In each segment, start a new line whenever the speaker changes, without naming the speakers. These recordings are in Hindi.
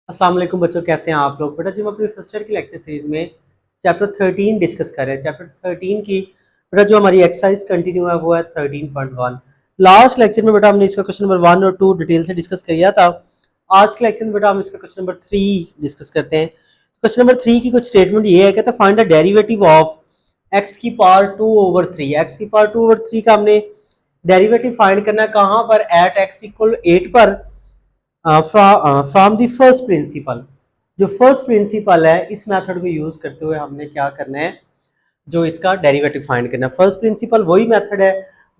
अस्सलाम वालेकुम बच्चों, कैसे हैं आप लोग। बेटा जी, हम अपनी फर्स्ट ईयर की लेक्चर सीरीज में चैप्टर 13 डिस्कस कर रहे हैं। चैप्टर 13 की बेटा जो हमारी एक्सरसाइज कंटिन्यू है वो है 13.1। लास्ट लेक्चर में बेटा हमने इसका क्वेश्चन नंबर 1 और 2 डिटेल से डिस्कस किया था। आज के लेक्चर में बेटा हम इसका क्वेश्चन नंबर 3 डिस्कस करते हैं। क्वेश्चन नंबर 3 की कुछ स्टेटमेंट ये है, कहता है find the derivative of x की पावर 2/3। एक्स की पावर 2/3 का हमने डेरिवेटिव फाइंड करना है कहाँ पर, एट एक्स इक्वल 8 पर, फ्रॉम द फर्स्ट प्रिंसिपल। जो फर्स्ट प्रिंसिपल है इस मेथड को यूज करते हुए हमने क्या करना है, जो इसका डेरिवेटिव फाइंड करना है। फर्स्ट प्रिंसिपल वही मेथड है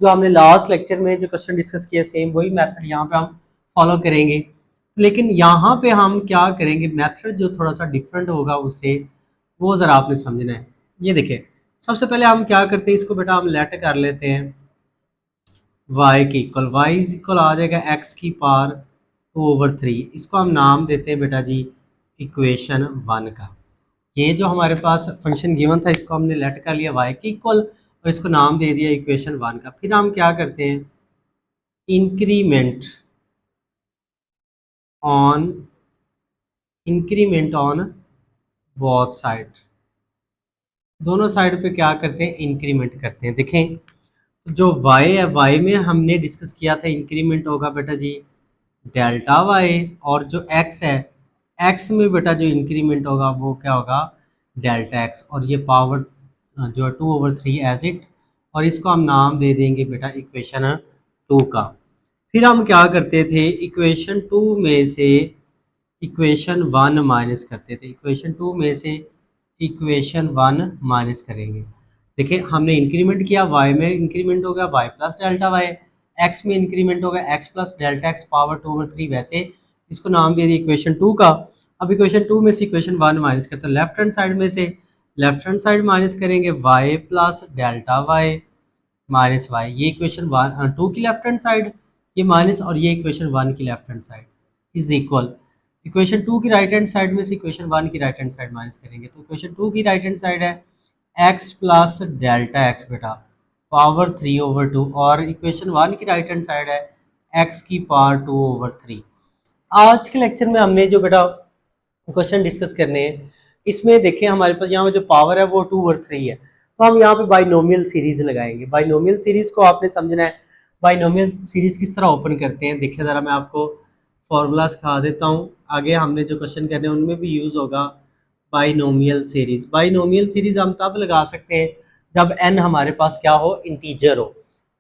जो हमने लास्ट लेक्चर में जो क्वेश्चन डिस्कस किया, सेम वही मेथड यहाँ पे हम फॉलो करेंगे। लेकिन यहाँ पे हम क्या करेंगे, मेथड जो थोड़ा सा डिफरेंट होगा उससे, वो ज़रा आपने समझना है। ये देखिए, सबसे पहले हम क्या करते हैं, इसको बेटा हम लेट कर लेते हैं y की इक्वल, y इज इक्वल आ जाएगा x की पावर 2/3। इसको हम नाम देते हैं बेटा जी इक्वेशन 1 का। ये जो हमारे पास फंक्शन गिवन था इसको हमने लेट कर लिया y की इक्वल और इसको नाम दे दिया इक्वेशन 1 का। फिर हम क्या करते हैं, इंक्रीमेंट ऑन बोथ साइड, दोनों साइड पे क्या करते हैं, इंक्रीमेंट करते हैं। देखें, तो जो y है y में हमने डिस्कस किया था इंक्रीमेंट होगा बेटा जी डेल्टा वाई, और जो x है x में बेटा जो इंक्रीमेंट होगा वो क्या होगा, डेल्टा x। और ये पावर जो है 2/3 एज इट, और इसको हम नाम दे देंगे बेटा इक्वेशन 2 का। फिर हम क्या करते थे, इक्वेशन 2 में से इक्वेशन 1 माइनस करते थे। इक्वेशन 2 में से इक्वेशन 1 माइनस करेंगे। देखिए, हमने इंक्रीमेंट किया, y में इंक्रीमेंट हो गया y plus delta y, x में इंक्रीमेंट हो गया x plus delta x power 2/3। वैसे इसको नाम दे दिया इक्वेशन 2 का। अब इक्वेशन 2 में से इक्वेशन 1 माइनस करते हैं, लेफ्ट हैंड साइड में से लेफ्ट हैंड साइड माइनस करेंगे y plus delta y minus y. ये इक्वेशन 2 की लेफ्ट हैंड साइड ये माइनस, और ये इक्वेशन 1 की left hand side is equal, equation 2 की राइट हैंड साइड में से इक्वेशन 1 की राइट हैंड साइड माइनस करेंगे। तो इक्वेशन 2 की राइट हैंड साइड है x प्लस डेल्टा एक्स बेटा पावर 3/2, और इक्वेशन 1 की राइट हैंड साइड है x की पावर 2/3। आज के लेक्चर में हमने जो बेटा क्वेश्चन डिस्कस करने हैं, इसमें देखिए हमारे पास यहाँ जो पावर है वो 2/3 है, तो हम यहाँ पे बाइनोमियल सीरीज लगाएंगे। बाइनोमियल सीरीज को आपने समझना है, बाइनोमियल सीरीज किस तरह ओपन करते हैं। देखिए ज़रा मैं आपको फॉर्मूला सिखा देता हूँ, आगे हमने जो क्वेश्चन करने हैं उनमें भी यूज़ होगा बाइनोमियल सीरीज। बाइनोमियल सीरीज हम तब लगा सकते हैं जब n हमारे पास क्या हो, इंटीजर हो,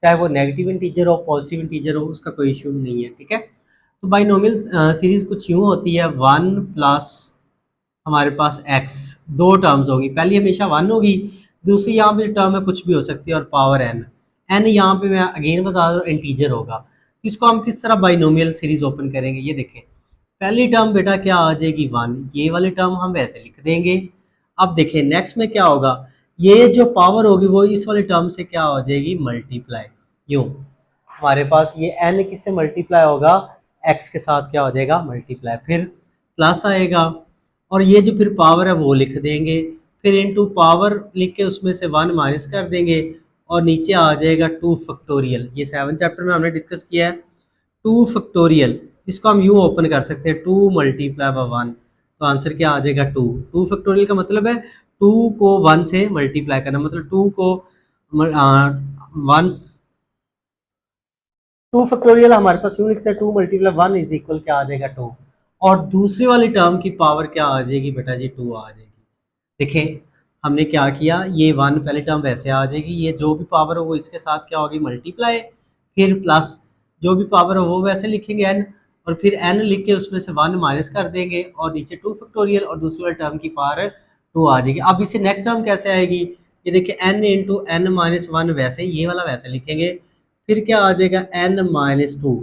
चाहे वो नेगेटिव इंटीजर हो पॉजिटिव इंटीजर हो, उसका कोई इशू नहीं है। ठीक है, तो बाइनोमियल सीरीज कुछ यूँ होती है, 1 प्लस हमारे पास x, दो टर्म्स होगी, पहली हमेशा 1 होगी, दूसरी यहाँ पे टर्म है कुछ भी हो सकती है, और पावर n यहाँ पे मैं अगेन बता रहा हूँ इंटीजर होगा। तो इसको हम किस तरह बाइनोमियल सीरीज ओपन करेंगे, ये देखें। पहली टर्म बेटा क्या आ जाएगी 1, ये वाली टर्म हम वैसे लिख देंगे। अब देखें नेक्स्ट में क्या होगा, ये जो पावर होगी वो इस वाली टर्म से क्या हो जाएगी, मल्टीप्लाई। यूं हमारे पास ये n किससे मल्टीप्लाई होगा, x के साथ क्या हो जाएगा, मल्टीप्लाई, फिर प्लस आएगा, और ये जो फिर पावर है वो लिख देंगे, फिर इनटू पावर लिख के उसमें से 1 माइनस कर देंगे, और नीचे आ जाएगा 2 फैक्टोरियल। ये 7 चैप्टर में हमने डिस्कस किया है 2 फैक्टोरियल। इसको हम यूँ ओपन कर सकते हैं 2 मल्टीप्लाई बाय 1, तो आंसर क्या आ जाएगा 2। 2 फैक्टोरियल का मतलब है 2 को 1 से मल्टीप्लाई करना, मतलब 2 को 1, 2 फैक्टोरियल हमारे पास यूँ लिखते हैं 2 मल्टीप्लाई 1 इज इक्वल क्या आ जाएगा 2, और दूसरी वाली टर्म की पावर क्या आ जाएगी बेटा जी, 2 आ जाएगी। देखें हमने क्या किया, ये 1 पहली टर्म वैसे आ जाएगी, ये जो भी पावर हो वो इसके साथ क्या होगी, मल्टीप्लाई, फिर प्लस जो भी पावर हो वो वैसे लिखेंगे n, और फिर n लिख के उसमें से 1 माइनस कर देंगे, और नीचे 2 फैक्टोरियल और दूसरी वाली टर्म की पावर 2 आ जाएगी। अब इसे नेक्स्ट टर्म कैसे आएगी, ये देखिए n इंटू n माइनस 1, वैसे ये वाला वैसे लिखेंगे, फिर क्या आ जाएगा n माइनस 2,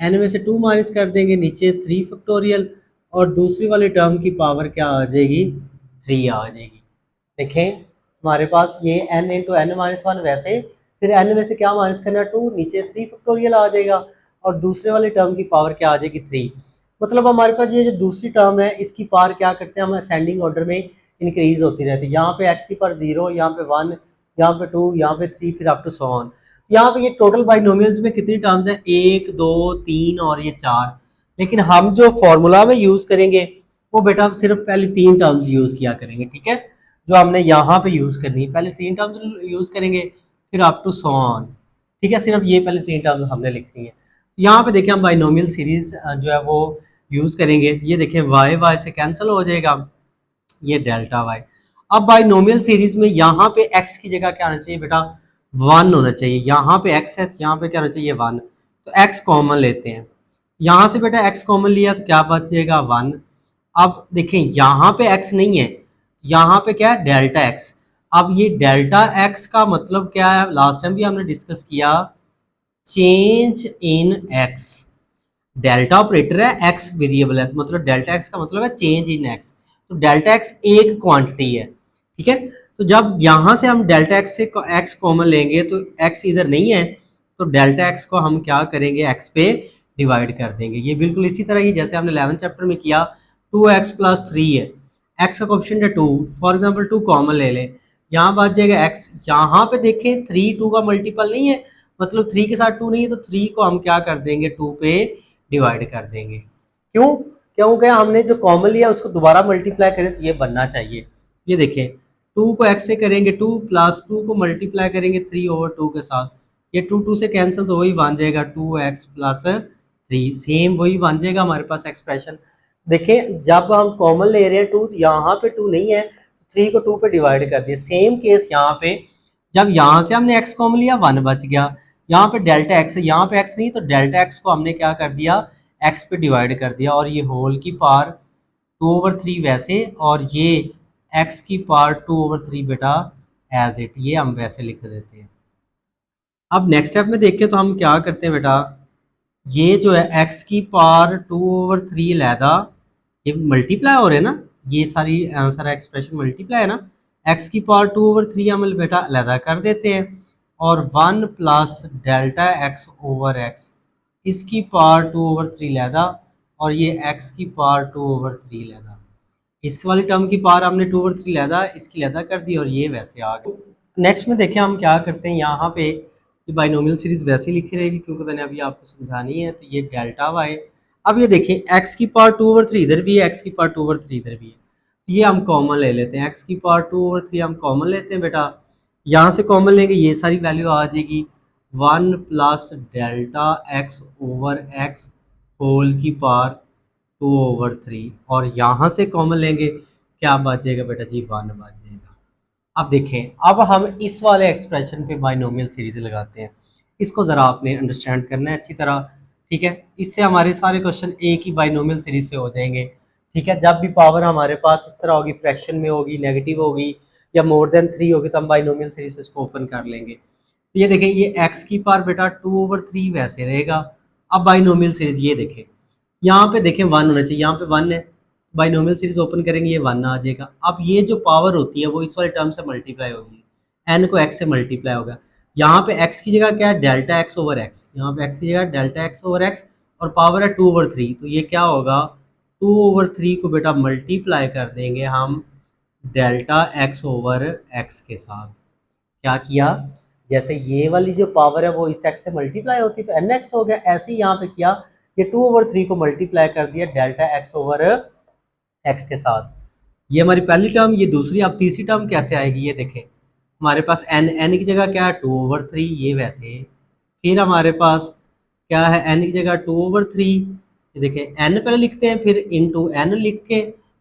n में से 2 माइनस कर देंगे, नीचे 3 फैक्टोरियल, और दूसरी वाली टर्म की पावर क्या आ जाएगी, 3 आ जाएगी। देखें हमारे पास ये n इंटू एन माइनस 1 वैसे, फिर n में से क्या माइनस करना, 2, नीचे 3 फैक्टोरियल आ जाएगा, और दूसरे वाली टर्म की पावर क्या आ जाएगी, 3। मतलब हमारे पास ये जो दूसरी टर्म है इसकी पावर क्या करते हैं हम, असेंडिंग ऑर्डर में इंक्रीज होती रहती है। यहाँ पे x की पावर 0, यहाँ पे 1, यहाँ पे 2, यहाँ पे 3, फिर अप टू सो ऑन। यहाँ पे ये टोटल बाइनोमियल्स में कितनी टर्म्स हैं, 1, 2, 3 और ये 4। लेकिन हम जो फॉर्मूला में यूज करेंगे वो बेटा आप सिर्फ पहले 3 टर्म्स यूज किया करेंगे, ठीक है, जो हमने यहाँ पे यूज करनी है, पहले 3 टर्म्स यूज करेंगे, फिर अप टू सो ऑन, ठीक है, सिर्फ ये पहले 3 टर्म्स हमने लिखनी है। यहाँ पे देखिए हम बाइनोमियल सीरीज जो है वो यूज करेंगे, ये देखें वाई वाई से कैंसिल हो जाएगा, ये डेल्टा वाई। अब बाइनोमियल सीरीज में यहाँ पे एक्स की जगह क्या आना चाहिए बेटा, 1 होना चाहिए, यहाँ पे एक्स है तो यहाँ पे क्या होना चाहिए 1, तो एक्स कॉमन लेते हैं, यहाँ से बेटा एक्स कॉमन लिया तो क्या बच जाएगा 1। अब देखें यहाँ पे एक्स नहीं है, यहाँ पे क्या है डेल्टा एक्स। अब ये डेल्टा एक्स का मतलब क्या है, लास्ट टाइम भी हमने डिस्कस किया, change in x. Delta operator है, एक्स वेरिएबल है, तो मतलब डेल्टा एक्स का मतलब है चेंज इन एक्स, तो डेल्टा एक्स एक क्वांटिटी है, ठीक है। तो जब यहां से हम डेल्टा एक्स से एक्स कॉमन लेंगे तो एक्स इधर नहीं है, तो डेल्टा एक्स को हम क्या करेंगे, एक्स पे डिवाइड कर देंगे। ये बिल्कुल इसी तरह ही जैसे हमने 11 चैप्टर में किया, 2x+3 है, एक्स का कोएफिशिएंट है 2, फॉर एग्जांपल 2 कॉमन ले लें, यहाँ बच जाएगा एक्स, यहाँ पे देखें 3 2 का मल्टीपल नहीं है, मतलब 3 के साथ 2 नहीं है, तो 3 को हम क्या कर देंगे 2 पे डिवाइड कर देंगे। क्यों, क्योंकि हमने जो कॉमन लिया उसको दोबारा मल्टीप्लाई करें तो ये बनना चाहिए। ये देखें 2 को x से करेंगे 2 प्लस 2 को मल्टीप्लाई करेंगे 3/2 के साथ, ये 2 2 से कैंसिल, तो वही बन जाएगा 2x+3, सेम वही बन जाएगा हमारे पास एक्सप्रेशन। देखें जब हम कॉमन ले रहे हैं 2, यहाँ पे 2 नहीं है, 3 को 2 पे डिवाइड कर दिया। सेम केस यहाँ पे, जब यहाँ से हमने x कॉमन लिया 1 बच गया, यहाँ पे डेल्टा एक्स है, यहाँ पे x नहीं, तो डेल्टा एक्स को हमने क्या कर दिया x पे डिवाइड कर दिया, और ये होल की पावर 2/3 वैसे, और ये x की पावर 2/3 बेटा एज इट, ये हम वैसे लिख देते हैं। अब नेक्स्ट स्टेप में देखें तो हम क्या करते हैं बेटा, ये जो है x की पावर 2/3 लैदा, ये मल्टीप्लाई हो रहे हैं ना, ये सारा एक्सप्रेशन मल्टीप्लाई है ना, x की पावर 2/3 हम बेटा अलहदा कर देते हैं, और 1 प्लस डेल्टा x/x, इसकी पावर 2/3 लैदा, और ये x की पावर 2/3 लैदा, इस वाली टर्म की पावर हमने 2/3 लैदा, इसकी लैदा कर दी, और ये वैसे आ गई। नेक्स्ट में देखें हम क्या करते हैं, यहाँ पे ये बाइनोमियल सीरीज वैसे ही लिखी रहेगी क्योंकि मैंने अभी आपको समझानी है, तो ये डेल्टा वाई। अब ये देखें x की पावर 2/3 इधर भी है, x की पावर 2/3 इधर भी है, तो ये हम कॉमन ले लेते हैं, x की पावर 2/3 हम कॉमन लेते हैं बेटा, यहाँ से कॉमन लेंगे ये सारी वैल्यू आ जाएगी 1 प्लस डेल्टा x/x होल की पावर 2/3, और यहाँ से कॉमन लेंगे क्या बच जाएगा बेटा जी 1 बच जाएगा। अब देखें, अब हम इस वाले एक्सप्रेशन पे बाइनोमियल सीरीज लगाते हैं, इसको ज़रा आपने अंडरस्टैंड करना है अच्छी तरह, ठीक है, इससे हमारे सारे क्वेश्चन एक ही बाइनोमियल सीरीज से हो जाएंगे, ठीक है। जब भी पावर हमारे पास इस तरह होगी, फ्रैक्शन में होगी, नेगेटिव होगी, या मोर देन 3 होगी, तो हम बाइनोमियल सीरीज से इसको ओपन कर लेंगे। तो ये देखें, ये x की पावर बेटा 2/3 वैसे रहेगा। अब बाइनोमियल सीरीज ये देखें, यहाँ पे देखें 1 होना चाहिए, यहाँ पे 1 है, बाइनोमियल सीरीज ओपन करेंगे ये 1 आ जाएगा। अब ये जो पावर होती है वो इस वाले टर्म से मल्टीप्लाई होगी, n को x से मल्टीप्लाई होगा, यहाँ पे x की जगह क्या है डेल्टा x/x, यहाँ पे x की जगह डेल्टा x/x, और पावर है 2/3, तो ये क्या होगा 2/3 को बेटा मल्टीप्लाई कर देंगे हम डेल्टा x/x के साथ। क्या किया, जैसे ये वाली जो पावर है वो इस x से मल्टीप्लाई होती तो nx हो गया, ऐसे ही यहाँ पे किया, ये 2/3 को मल्टीप्लाई कर दिया डेल्टा x/x के साथ। ये हमारी पहली टर्म, ये दूसरी। अब तीसरी टर्म कैसे आएगी, ये देखें, हमारे पास n की जगह क्या है 2/3, ये वैसे, फिर हमारे पास क्या है n की जगह 2/3, ये देखें n पहले लिखते हैं, फिर इंटू n लिख के,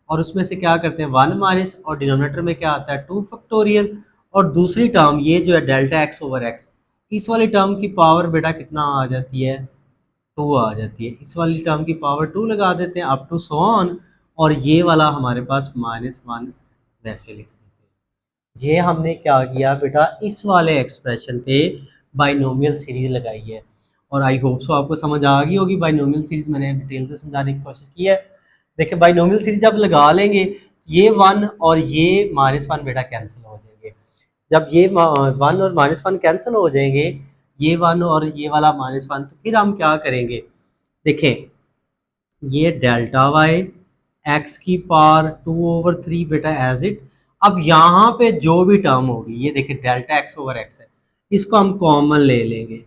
और उसमें से क्या करते हैं 1 माइनस, और डिनोमिनेटर में क्या आता है 2 फैक्टोरियल, और दूसरी टर्म ये जो है डेल्टा x/x, इस वाली टर्म की पावर बेटा कितना आ जाती है 2 आ जाती है, इस वाली टर्म की पावर 2 लगा देते हैं अप टू सो ऑन, और ये वाला हमारे पास -1 वैसे लिख देते हैं। ये हमने क्या किया बेटा, इस वाले एक्सप्रेशन पे बाइनोमियल सीरीज लगाई है, और आई होप सो आपको समझ आ गई होगी। बाइनोमियल सीरीज मैंने डिटेल से समझाने की कोशिश की है। देखिए बाइनोमियल सीरीज जब लगा लेंगे, ये 1 और ये -1 बेटा कैंसिल हो जाएंगे, जब ये 1 और -1 कैंसिल हो जाएंगे, ये 1 और ये वाला -1, तो फिर हम क्या करेंगे, देखें ये डेल्टा वाई x की पावर 2/3 बेटा एज इट। अब यहाँ पे जो भी टर्म होगी, ये देखिए डेल्टा x/x है, इसको हम कॉमन ले लेंगे,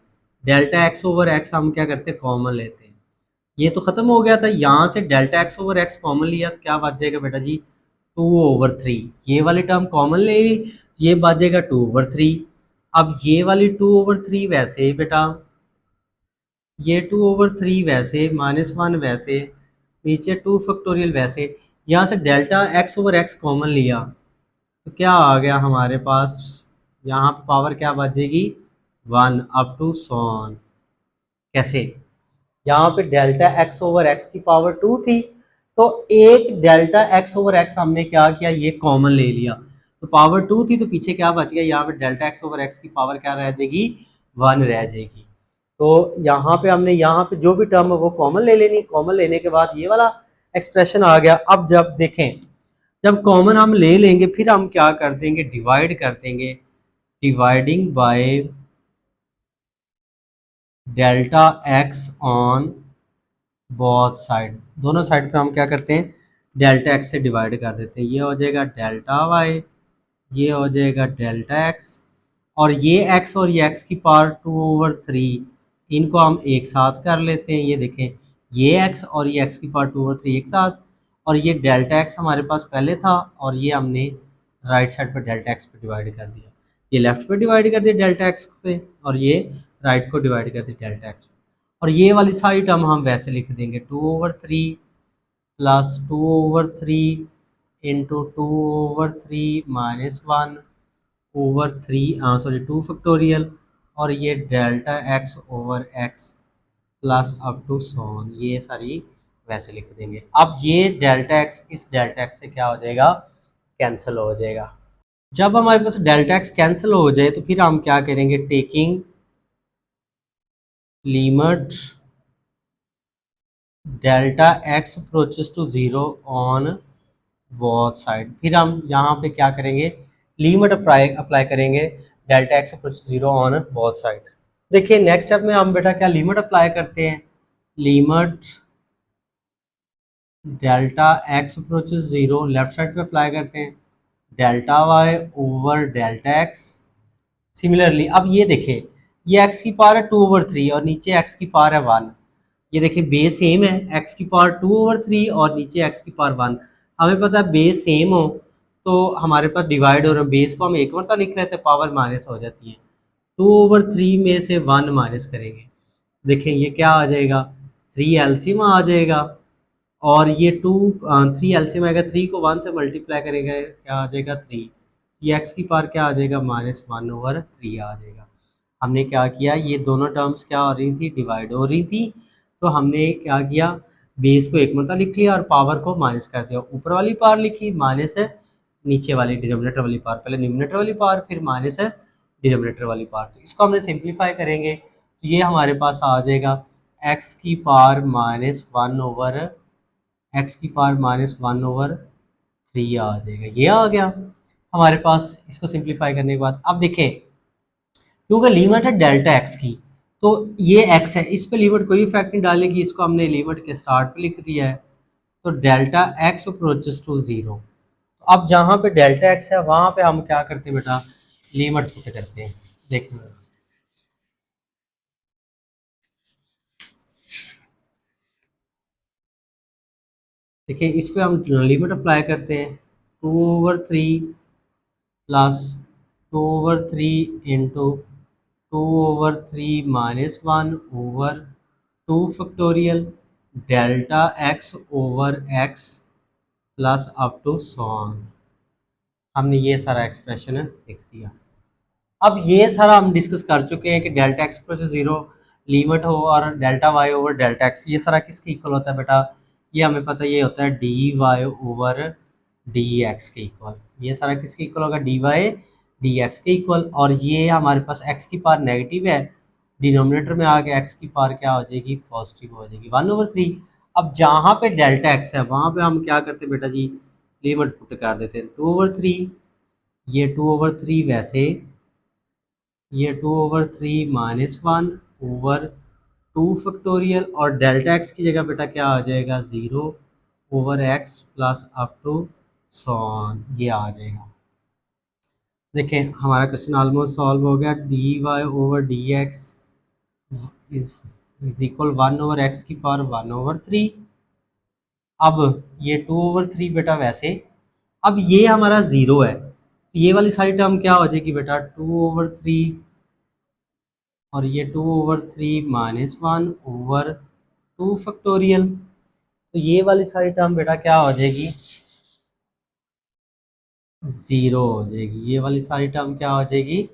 डेल्टा x/x हम क्या करते हैं कॉमन लेते हैं, ये तो खत्म हो गया था, यहाँ से delta x over x common लिया तो क्या बच जाएगा बेटा जी, 2/3। ये वाली टर्म कॉमन ले ली, ये बच जाएगा 2/3। अब ये वाली 2/3 वैसे ही बेटा, ये 2/3 वैसे, -1 वैसे, नीचे 2 फैक्टोरियल वैसे, यहाँ से delta x over x common लिया तो क्या आ गया हमारे पास, यहाँ पे पावर क्या बचेगी, 1 अप टू सॉन। कैसे, यहाँ पे डेल्टा एक्स ओवर एक्स की पावर 2 थी, तो एक डेल्टा एक्स ओवर एक्स हमने क्या किया, ये कॉमन ले लिया, तो पावर 2 थी तो पीछे क्या बच गया, यहाँ पे डेल्टा एक्स ओवर एक्स की पावर क्या रह जाएगी, 1 रह जाएगी। तो यहाँ पे हमने यहाँ पे जो भी टर्म है वो कॉमन ले लेनी, कॉमन लेने के बाद ये वाला एक्सप्रेशन आ गया। अब जब देखें, जब कॉमन हम ले लेंगे फिर हम क्या कर देंगे, डिवाइड कर देंगे, dividing by delta x on both side, दोनों साइड पे हम क्या करते हैं, डेल्टा एक्स से डिवाइड कर देते हैं, ये हो जाएगा डेल्टा वाई, ये हो जाएगा डेल्टा एक्स, और ये एक्स और ये एक्स की पावर 2/3, इनको हम एक साथ कर लेते हैं, ये देखें, ये एक्स और ये एक्स की पावर 2/3 एक साथ, और ये डेल्टा एक्स हमारे पास पहले था और ये हमने राइट साइड पर डेल्टा एक्स पे डिवाइड कर दिया, ये लेफ्ट पे डिवाइड कर दिया डेल्टा एक्स पे, और ये राइट को डिवाइड कर दिया डेल्टा एक्स पे, और ये वाली सारी टर्म हम वैसे लिख देंगे, 2/3 प्लस 2/3 इंटू 2/3 -1/3, सॉरी 2 फैक्टोरियल, और ये delta x over x plus up to so on, ये सारी वैसे लिख देंगे। अब ये डेल्टा एक्स इस डेल्टा एक्स से क्या हो जाएगा, कैंसिल हो जाएगा। जब हमारे पास डेल्टा एक्स कैंसिल हो जाए तो फिर हम क्या करेंगे, taking limit delta x approaches to zero on both side, फिर हम यहाँ पे क्या करेंगे, लिमिट अप्लाई अप्लाई करेंगे delta x approaches zero on both side. देखिए नेक्स्ट स्टेप में हम बेटा क्या लिमिट अप्लाई करते हैं, limit delta x approaches zero left side पे अप्लाई करते हैं, delta y over delta x. Similarly अब ये देखें, ये एक्स की पावर है 2/3 और नीचे एक्स की पावर है 1, ये देखिए बेस सेम है, एक्स की पावर 2/3 और नीचे एक्स की पावर 1, हमें पता है बेस सेम हो तो हमारे पास डिवाइड हो रहा है, बेस को हम एक मरता लिख लेते हैं, पावर माइनस हो जाती है, 2/3 में से 1 माइनस करेंगे, देखें ये क्या आ जाएगा, 3 एलसीएम आ जाएगा, और ये 3 एलसीएम आएगा, 3 को 1 से मल्टीप्लाई करेंगे क्या आ जाएगा 3, ये एक्स की पावर क्या आ जाएगा, -1/3 आ जाएगा। हमने क्या किया, ये दोनों टर्म्स क्या हो रही थी, डिवाइड हो रही थी, तो हमने क्या किया, बेस को एक मरतबा लिख लिया और पावर को माइनस कर दिया, ऊपर वाली पावर लिखी माइनस है, नीचे वाली डिनोमिनेटर वाली पावर, पहले न्यूमिनेटर वाली पावर फिर माइनस है डिनोमिनेटर वाली पावर, तो इसको हमने सिंप्लीफाई करेंगे तो ये हमारे पास आ जाएगा एक्स की पावर -1/3 आ जाएगा, ये आ गया हमारे पास। इसको सिंप्लीफाई करने के बाद अब देखें, क्योंकि लिमिट है डेल्टा एक्स की, तो ये एक्स है, इस पे लिमिट कोई इफेक्ट नहीं डालेगी, इसको हमने लिमिट के स्टार्ट पे लिख दिया है, तो delta x approaches to zero, तो अब जहाँ पे डेल्टा एक्स है वहाँ पे हम क्या करते हैं बेटा, लिमिट पुट करते हैं, देखना देखिए इस पे हम लिमिट अप्लाई करते हैं, 2/3 plus 2/3 into 2/3 -1/2 delta x over x plus up to so on, हमने ये सारा एक्सप्रेशन लिख दिया। अब ये सारा हम डिस्कस कर चुके हैं कि delta x plus zero limit हो और delta y over delta x, ये सारा किसके इक्वल होता है बेटा, ये हमें पता है ये होता है d y over d x के इक्वल, ये सारा किसके इक्वल होगा, डी वाई डी एक्स के इक्वल, और ये हमारे पास एक्स की पावर नेगेटिव है, डिनोमिनेटर में आके एक्स की पावर क्या हो जाएगी, पॉजिटिव हो जाएगी 1/3। अब जहाँ पे डेल्टा एक्स है वहाँ पे हम क्या करते हैं बेटा जी, लिमिट पुट कर देते हैं 2/3, ये 2/3 वैसे, ये 2/3 -1/2 और डेल्टा एक्स की जगह बेटा क्या आ जाएगा, 0/x plus up to so on, ये आ जाएगा। देखें हमारा क्वेश्चन ऑलमोस्ट सॉल्व हो गया, dy over dx is is equal 1/x की पावर 1/3। अब ये 2/3 बेटा वैसे। अब ये हमारा ज़ीरो है तो ये वाली सारी टर्म क्या हो जाएगी बेटा 2/3, और ये 2/3 -1/2 फैक्टोरियल। तो ये वाली सारी टर्म बेटा क्या हो जाएगी, ज़ीरो हो जाएगी। ये वाली सारी टर्म क्या हो जाएगी,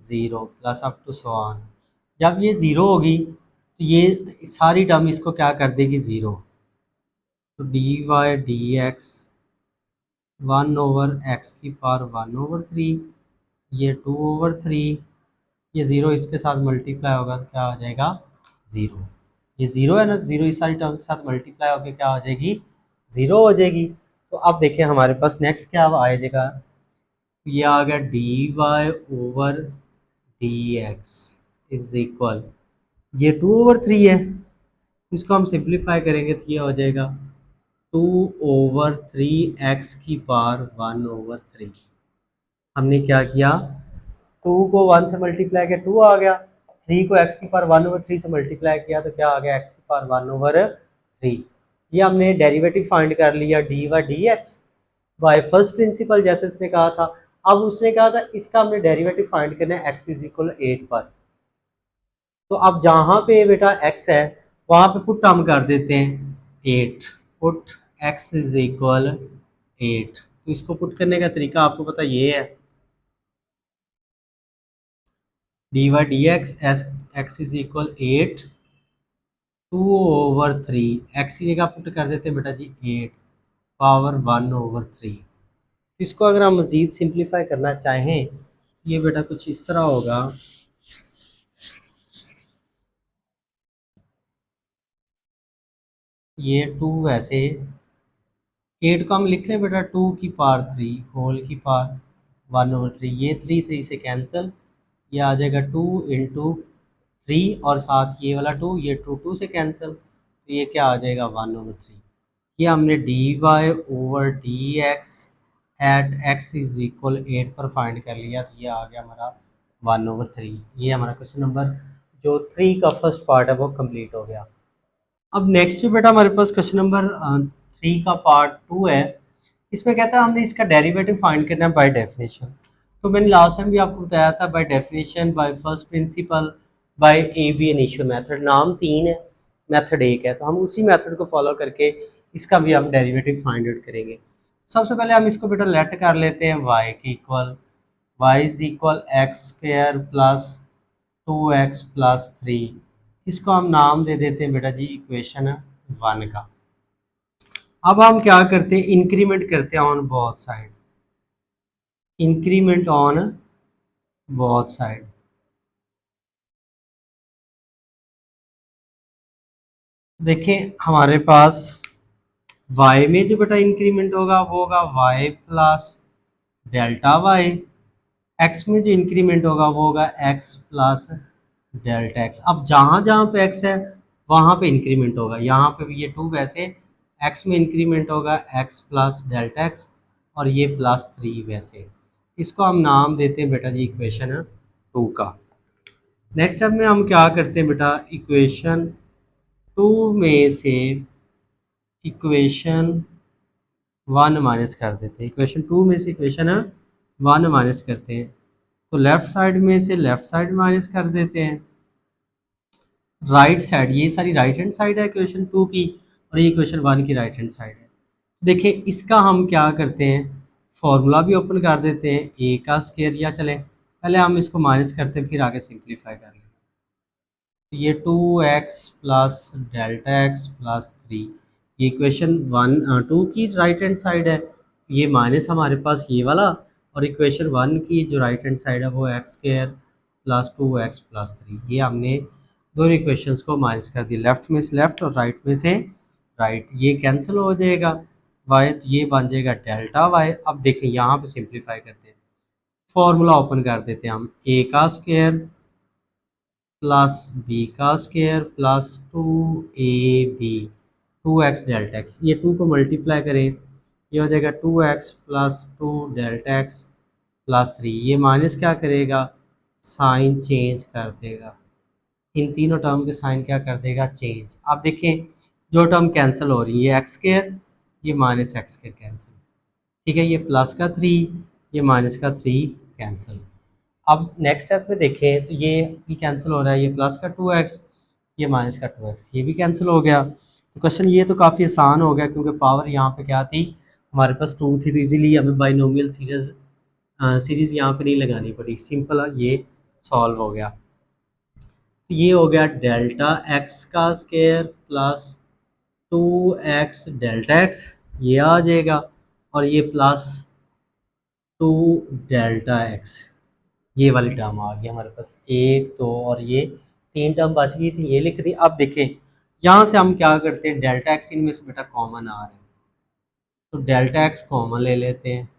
zero plus up to so on. जब ये ज़ीरो होगी तो ये सारी टर्म इसको क्या कर देगी, ज़ीरो। तो D y d x 1/x की पावर 1/3, ये 2/3, ये ज़ीरो इसके साथ मल्टीप्लाई होगा तो क्या हो जाएगा, ज़ीरो। ये ज़ीरो है ना, ज़ीरो इस सारी टर्म के साथ मल्टीप्लाई होकर क्या हो जाएगी, ज़ीरो हो जाएगी। तो अब देखिए हमारे पास नेक्स्ट क्या आ जाएगा, ये आ गया dy/dx इज इक्वल, ये 2/3 है, इसको हम सिंप्लीफाई करेंगे तो ये हो जाएगा 2/3 x की पावर 1/3। हमने क्या किया, 2 को 1 से मल्टीप्लाई किया 2 आ गया, 3 को x की पावर 1/3 से मल्टीप्लाई किया तो क्या आ गया, x की पावर 1/3। ये हमने डेरिवेटिव फाइंड कर लिया dy/dx बाय फर्स्ट प्रिंसिपल, जैसे उसने कहा था। अब उसने कहा था इसका हमने डेरिवेटिव फाइंड करना है x इज इक्वल 8 पर। तो अब जहाँ पे बेटा x है वहाँ पे पुट हम कर देते हैं 8, पुट x इज इक्वल 8। तो इसको पुट करने का तरीका आपको पता ये है, dy/dx x is equal 8 2/3, x की जगह पुट कर देते हैं बेटा जी 8 पावर 1/3। इसको अगर हम मज़ीद सिंप्लीफाई करना चाहें तो ये बेटा कुछ इस तरह होगा, ये 2 वैसे 8 को हम लिख लें बेटा 2 की पावर 3 होल की पावर 1/3, ये 3 से कैंसिल, ये आ जाएगा 2 × 3 और साथ ये वाला 2, ये 2 से कैंसिल, तो ये क्या आ जाएगा 1/3। ये हमने dy/dx eight x is equal 8 पर फाइंड कर लिया, तो ये आ गया हमारा 1/3। ये हमारा क्वेश्चन नंबर जो 3 का फर्स्ट पार्ट है वो कंप्लीट हो गया। अब नेक्स्ट जो बेटा हमारे पास क्वेश्चन नंबर 3 का पार्ट 2 है। इसमें कहता है हमने इसका डेरिवेटिव फाइंड करना है बाय डेफिनेशन। तो मैंने लास्ट टाइम भी आपको बताया था, by definition, by first principle, by a b initial method. नाम 3 है, मेथड 1 है, तो हम उसी मेथड को फॉलो करके इसका भी हम डेरिवेटिव फाइंड आउट करेंगे। सबसे पहले हम इसको बेटा लेट कर लेते हैं y के equal, y is equal x square plus 2x+3। इसको हम नाम दे देते हैं बेटा जी इक्वेशन 1 का। अब हम क्या करते हैं, इंक्रीमेंट करते हैं on both side, increment on both side. देखिए हमारे पास y में जो बेटा इंक्रीमेंट होगा वो होगा y plus delta y, x में जो इंक्रीमेंट होगा वो होगा x प्लस डेल्टा एक्स। अब जहाँ जहाँ पे x है वहाँ पे इंक्रीमेंट होगा, यहाँ पे भी ये 2 वैसे, x में इंक्रीमेंट होगा x प्लस डेल्टा एक्स, और ये +3 वैसे। इसको हम नाम देते हैं बेटा जी इक्वेशन 2 का। नेक्स्ट स्टेप में हम क्या करते हैं बेटा, इक्वेशन 2 में से इक्वेशन 1 माइनस कर देते हैं, इक्वेशन 2 में से इक्वेशन 1 माइनस करते हैं। तो लेफ्ट साइड में से लेफ्ट साइड माइनस कर देते हैं, राइट साइड, ये सारी राइट हैंड साइड है इक्वेशन 2 की, और ये इक्वेशन 1 की राइट हैंड साइड है। देखिए इसका हम क्या करते हैं, फॉर्मूला भी ओपन कर देते हैं, ए का स्क्वायर, या चले पहले हम इसको माइनस करते हैं फिर आगे सिंप्लीफाई कर लें। ये 2x plus delta x plus 3, ये इक्वेशन 2 की राइट हैंड साइड है, ये माइनस हमारे पास ये वाला, और इक्वेशन 1 की जो राइट हैंड साइड है वो एक्स स्क्वायर प्लस 2x+3। ये हमने दोनों इक्वेशंस को माइनस कर दी, लेफ्ट में से लेफ्ट और राइट में से राइट, ये कैंसिल हो जाएगा, वाई तो ये बन जाएगा डेल्टा वाई। अब देखें यहाँ पे सिंप्लीफाई करते हैं, फॉर्मूला ओपन कर देते हैं हम, ए का स्क्वायर प्लस बी का square plus 2ab 2x delta x, ये 2 को मल्टीप्लाई करें ये हो जाएगा 2x plus 2 delta x plus 3। ये माइनस क्या करेगा, साइन चेंज कर देगा, इन तीनों टर्म के साइन क्या कर देगा, चेंज। अब देखें जो टर्म कैंसिल हो रही है, ये एक्स स्क्वायर, ये माइनस एक्स स्क्वायर कैंसिल, ठीक है, ये प्लस का 3, ये माइनस का 3 कैंसिल। अब नेक्स्ट स्टेप में देखें तो ये भी कैंसिल हो रहा है, ये प्लस का 2x, ये माइनस का 2x, ये भी कैंसिल हो गया। तो क्वेश्चन ये तो काफ़ी आसान हो गया क्योंकि पावर यहाँ पे क्या थी, हमारे पास 2 थी, तो इजीली हमें बाइनोमियल सीरीज़ यहाँ पे नहीं लगानी पड़ी, सिंपल ये सॉल्व हो गया। तो ये हो गया डेल्टा एक्स का square plus 2x delta x, ये आ जाएगा, और ये प्लस 2 डेल्टा एक्स, ये वाली टर्म आ गई हमारे पास, एक दो और ये 3 टर्म बच गई थी, ये लिख दी। अब देखें यहाँ से हम क्या करते हैं, डेल्टा एक्स इनमें से बेटा कॉमन आ रहा है, तो डेल्टा एक्स कॉमन ले लेते हैं,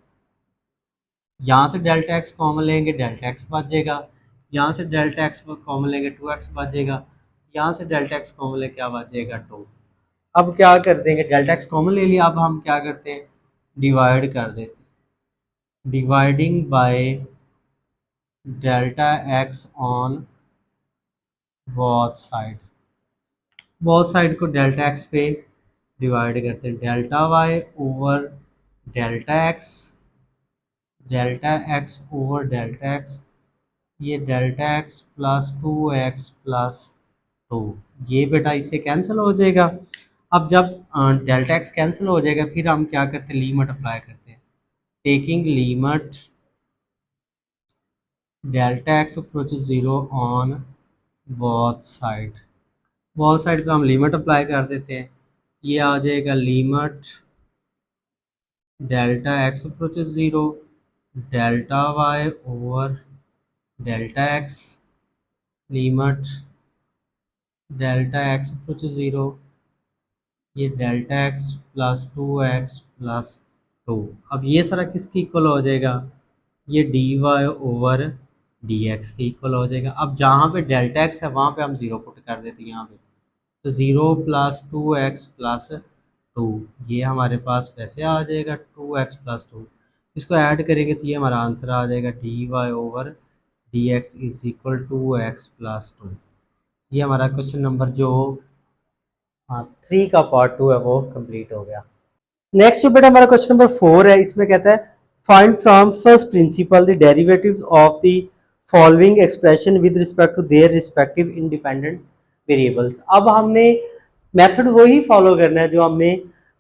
यहाँ से डेल्टा एक्स कॉमन लेंगे, डेल्टा एक्स बच जाएगा, यहाँ से डेल्टा एक्स कॉमन लेंगे 2x बच जाएगा, यहाँ से डेल्टा एक्स कॉमन ले क्या बच जाएगा 2। अब क्या कर देंगे, डेल्टा एक्स कॉमन ले लिया, अब हम क्या करते हैं, डिवाइड कर देते हैं, dividing by delta x on both side को डेल्टा एक्स पे डिवाइड करते हैं, delta y over delta x over delta x, ये delta x plus 2x plus 2, ये बेटा इससे कैंसिल हो जाएगा। अब जब डेल्टा एक्स कैंसिल हो जाएगा फिर हम क्या करते हैं, लिमिट अप्लाई करते हैं, taking limit delta x approaches 0 on both side पे हम लिमिट अप्लाई कर देते हैं, ये आ जाएगा limit delta x approaches 0 delta y over delta x, limit delta x approaches 0, ये delta x plus 2x plus 2। अब ये सारा किसके इक्वल हो जाएगा, ये d y over d x के इक्वल हो जाएगा। अब जहाँ पे डेल्टा एक्स है वहाँ पे हम ज़ीरो पुट कर देते हैं यहाँ पे, तो 0 प्लस 2x प्लस 2, ये हमारे पास वैसे आ जाएगा 2x प्लस 2, इसको ऐड करेंगे तो ये हमारा आंसर आ जाएगा d y over d x is equal 2x plus 2। ये हमारा क्वेश्चन नंबर जो हाँ 3 का पार्ट 2 है वो कंप्लीट हो गया। नेक्स्ट जो बेटा हमारा क्वेश्चन नंबर 4 है, इसमें कहता है find from first principle the derivatives of the following expression with respect to their respective independent variables. अब हमने मेथड वही फॉलो करना है जो हमने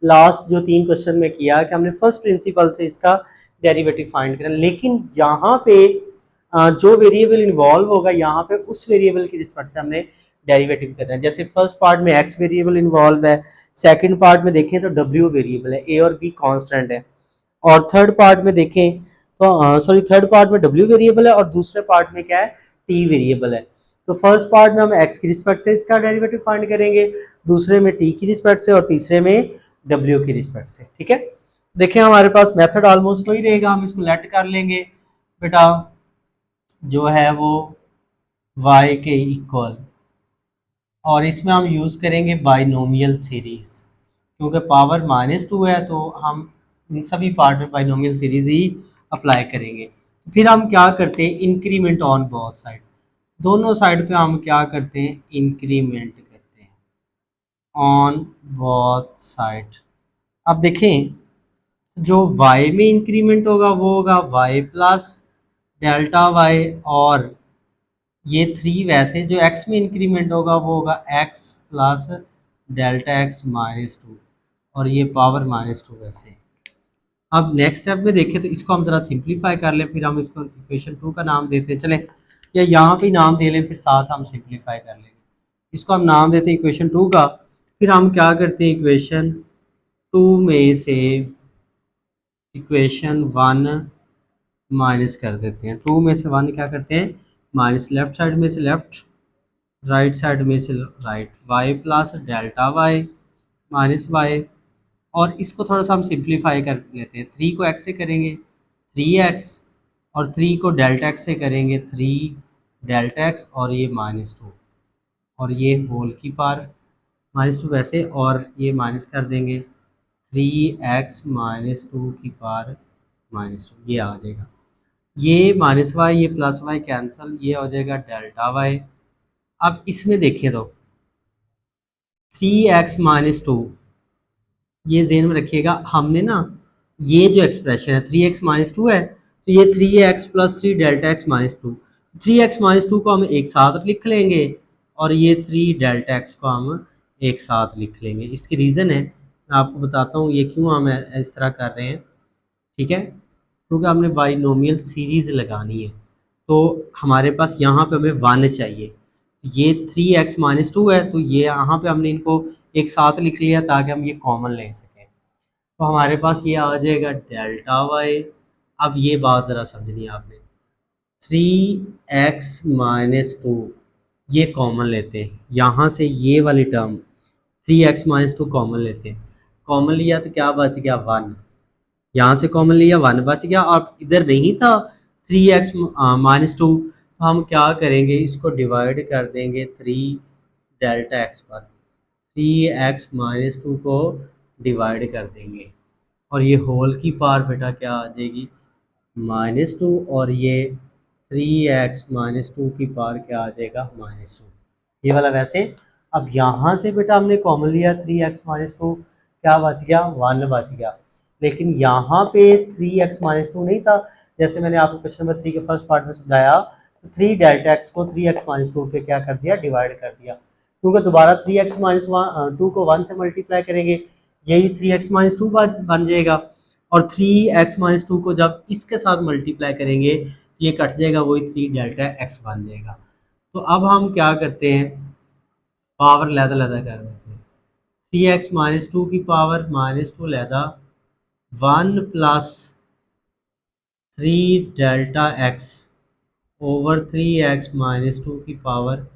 लास्ट जो 3 क्वेश्चन में किया कि हमने फर्स्ट प्रिंसिपल से इसका डेरिवेटिव फाइंड करना, लेकिन यहाँ पे जो वेरिएबल इन्वॉल्व होगा यहाँ पे उस वेरिएबल की रिस्पेक्ट से हमने डेरिवेटिव करना है। जैसे फर्स्ट पार्ट में x वेरिएबल इन्वॉल्व है, सेकंड पार्ट में देखें तो w वेरिएबल है, a और b कांस्टेंट है, और थर्ड पार्ट में देखें तो थर्ड पार्ट में w वेरिएबल है और दूसरे पार्ट में क्या है, t वेरिएबल है। तो फर्स्ट पार्ट में हम x की रिस्पेक्ट से इसका डेरिवेटिव फाइंड करेंगे, दूसरे में t की रिस्पेक्ट से और तीसरे में w की रिस्पेक्ट से, ठीक है। देखें हमारे पास मेथड ऑलमोस्ट वही रहेगा, हम इसको लेट कर लेंगे बेटा, जो है वो y के इक्वल, और इसमें हम यूज़ करेंगे बाइनोमियल सीरीज़, क्योंकि पावर -2 है तो हम इन सभी पार्ट में बाइनोमियल सीरीज़ ही अप्लाई करेंगे। फिर हम क्या करते हैं, इंक्रीमेंट ऑन बोथ साइड, दोनों साइड पे हम क्या करते हैं, इंक्रीमेंट करते हैं ऑन बोथ साइड। अब देखें जो y में इंक्रीमेंट होगा वो होगा y प्लस डेल्टा वाई, और ये 3 वैसे जो x में इंक्रीमेंट होगा वो होगा x प्लस डेल्टा एक्स -2, और ये पावर -2 वैसे। अब नेक्स्ट स्टेप में देखें तो इसको हम ज़रा सिंप्लीफाई कर लें, फिर हम इसको इक्वेशन 2 का नाम देते हैं, चलें, या यहाँ पे नाम दे लें, फिर साथ हम सिंप्लीफाई कर लेंगे। इसको हम नाम देते हैं इक्वेशन 2 का, फिर हम क्या करते हैं, इक्वेशन 2 में से इक्वेशन 1 माइनस कर देते हैं, 2 में से 1 क्या करते हैं माइनस, लेफ्ट साइड में से लेफ्ट, राइट साइड में से right, y plus delta y minus y, और इसको थोड़ा सा हम सिंप्लीफाई कर लेते हैं, 3 को x से करेंगे 3x, और 3 को डेल्टा x से करेंगे 3 डेल्टा x, और ये -2, और ये होल की पावर -2 वैसे, और ये माइनस कर देंगे 3x -2 की पावर -2, ये आ जाएगा, ये -y ये +y कैंसिल, ये हो जाएगा डेल्टा वाई अब इसमें देखें तो 3x-2, ये ज़हन में रखिएगा, हमने ना ये जो एक्सप्रेशन है 3x-2 है, तो ये 3x+3 delta x minus two, 3x-2 को हम एक साथ लिख लेंगे और ये 3 डेल्टा एक्स को हम एक साथ लिख लेंगे। इसकी रीज़न है, मैं आपको बताता हूँ ये क्यों हम इस तरह कर रहे हैं। ठीक है, क्योंकि हमने बाइनोमियल सीरीज़ लगानी है, तो हमारे पास यहाँ पे हमें 1 चाहिए। ये 3x-2 है, तो ये यहाँ पे हमने इनको एक साथ लिख लिया ताकि हम ये कॉमन ले सकें। तो हमारे पास ये आ जाएगा डेल्टा वाई। अब ये बात ज़रा समझनी है आपने, 3x-2 ये कॉमन लेते हैं, यहाँ से ये वाली टर्म 3x-2 कॉमन लेते हैं। कॉमन लिया तो क्या बच गया, 1। यहाँ से कॉमन लिया, 1 बच गया। और इधर नहीं था 3x-2, तो हम क्या करेंगे, इसको डिवाइड कर देंगे 3 डेल्टा एक्स पर। 3x-2 को डिवाइड कर देंगे और ये होल की पावर बेटा क्या आ जाएगी, -2, और ये 3x-2 की पावर क्या आ जाएगा, -2। ये वाला वैसे। अब यहाँ से बेटा हमने कॉमन लिया 3x-2, क्या बच गया, 1 बच गया। लेकिन यहाँ पे 3x-2 नहीं था, जैसे मैंने आपको क्वेश्चन नंबर 3 के फर्स्ट पार्ट में समझाया, तो 3 डेल्टा एक्स को 3x-2 पे क्या कर दिया, डिवाइड कर दिया। क्योंकि दोबारा 3x-2 को 1 से मल्टीप्लाई करेंगे, यही 3x-2 बन जाएगा। और 3x-2 को जब इसके साथ मल्टीप्लाई करेंगे, ये कट जाएगा, वही 3 डेल्टा एक्स बन जाएगा। तो अब हम क्या करते हैं, पावर लहदा लहदा कर देते हैं। 3x-2 की power -2 लहदा 1 plus 3 delta x over 3x-2 की पावर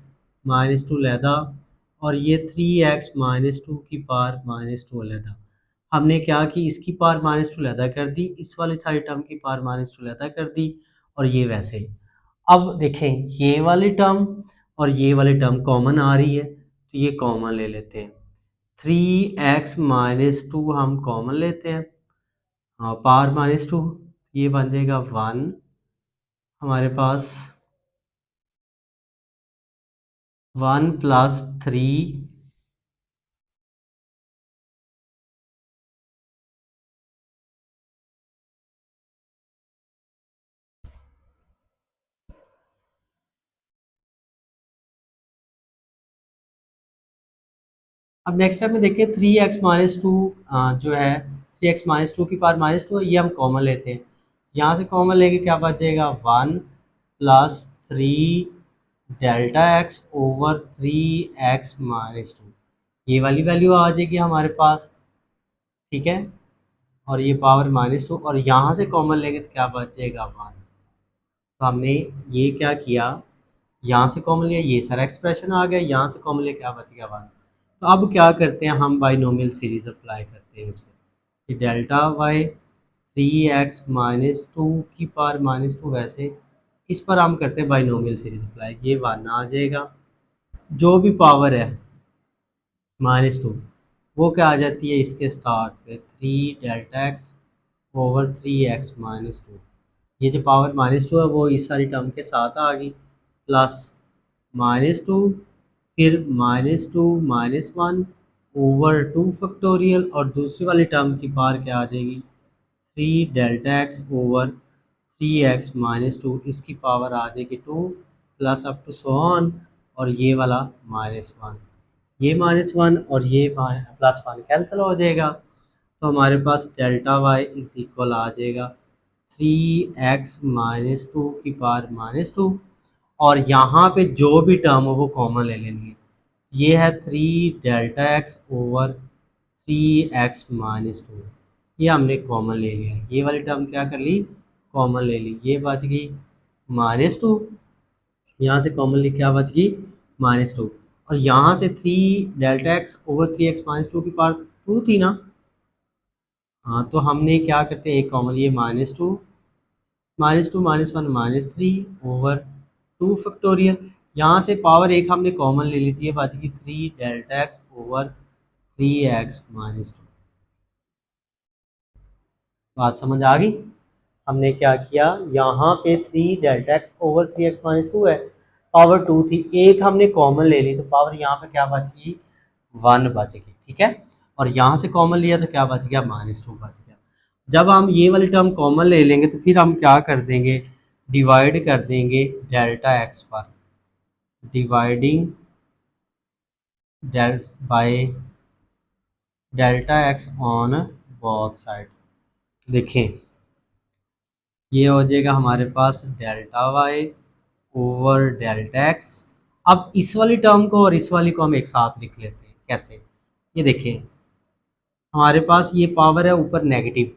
-2 लहदा, और ये 3x-2 की पावर -2 लहदा। हमने क्या की, इसकी पावर -2 लहदा कर दी, इस वाली सारी टर्म की पावर -2 लहदा कर दी, और ये वैसे ही। अब देखें, ये वाली टर्म और ये वाली टर्म कॉमन आ रही है, तो ये कॉमन ले लेते हैं। 3x-2 हम कॉमन लेते हैं, हाँ, पावर -2, ये बन जाएगा 1 हमारे पास, 1 प्लस 3। अब नेक्स्ट स्टेप में देखिए 3x-2 जो है 3x-2 की पावर -2, ये हम कॉमन लेते हैं। यहाँ से कॉमन लेंगे, क्या बच जाएगा, 1 plus 3 delta x over 3x-2, ये वाली वैल्यू आ जाएगी हमारे पास। ठीक है, और ये पावर -2, और यहाँ से कॉमन लेंगे तो क्या बच जाएगा, 1। तो हमने ये क्या किया, यहाँ से कॉमन लिया, ये सारा एक्सप्रेशन आ गया, यहाँ से कॉमन लिया, क्या बच गया, 1। तो अब क्या करते हैं, हम बाइनोमियल सीरीज अप्लाई करते हैं इसमें, कि डेल्टा वाई 3x-2 की पावर -2, वैसे इस पर हम करते हैं बाइनोमियल सीरीज अप्लाई, ये 1 आ जाएगा। जो भी पावर है -2, वो क्या आ जाती है, इसके स्टार्ट पे 3 डेल्टा एक्स ओवर 3x-2, ये जो पावर -2 है वो इस सारी टर्म के साथ आ गई, प्लस -2, फिर -2 -1 ओवर 2 फैक्टोरियल, और दूसरी वाली टर्म की पावर क्या आ जाएगी, 3 डेल्टा एक्स ओवर 3x-2, इसकी पावर आ जाएगी 2, plus up to so on, और ये वाला -1, ये -1 और ये +1 कैंसिल हो जाएगा। तो हमारे पास डेल्टा वाई इज इक्वल आ जाएगा 3x-2 की पावर -2, और यहाँ पे जो भी टर्म हो वो कॉमन ले लेनी है। ये है 3 डेल्टा एक्स ओवर 3x-2, ये हमने कॉमन ले लिया, ये वाली टर्म क्या कर ली, कॉमन ले ली, ये बच गई -2, यहाँ से कॉमन ली क्या बच गई, -2, और यहाँ से 3 डेल्टा एक्स ओवर 3x-2 की पावर 2 थी ना, हाँ, तो हमने क्या करते हैं, एक कॉमन लिए, -2 -2 -1 -3 ओवर 2 फैक्टोरियल, यहाँ से पावर एक हमने कॉमन ले ली थी, ये बच गई 3 डेल्टा एक्स ओवर 3x-2। बात समझ आ गई। हमने क्या किया, यहाँ पे 3 डेल्टा एक्स ओवर 3x-2 है, पावर 2 थी, एक हमने कॉमन ले ली तो पावर यहाँ पे क्या बच गई, 1 बच गई, ठीक है। और यहाँ से कॉमन लिया तो क्या बच गया, -2 बच गया। जब हम ये वाली टर्म कॉमन ले लेंगे तो फिर हम क्या कर देंगे, डिवाइड कर देंगे डेल्टा एक्स पर, dividing del by delta x on both side. देखें ये हो जाएगा हमारे पास delta y over delta x. अब इस वाली टर्म को और इस वाली को हम एक साथ लिख लेते हैं, कैसे, ये देखिए हमारे पास ये पावर है ऊपर नेगेटिव,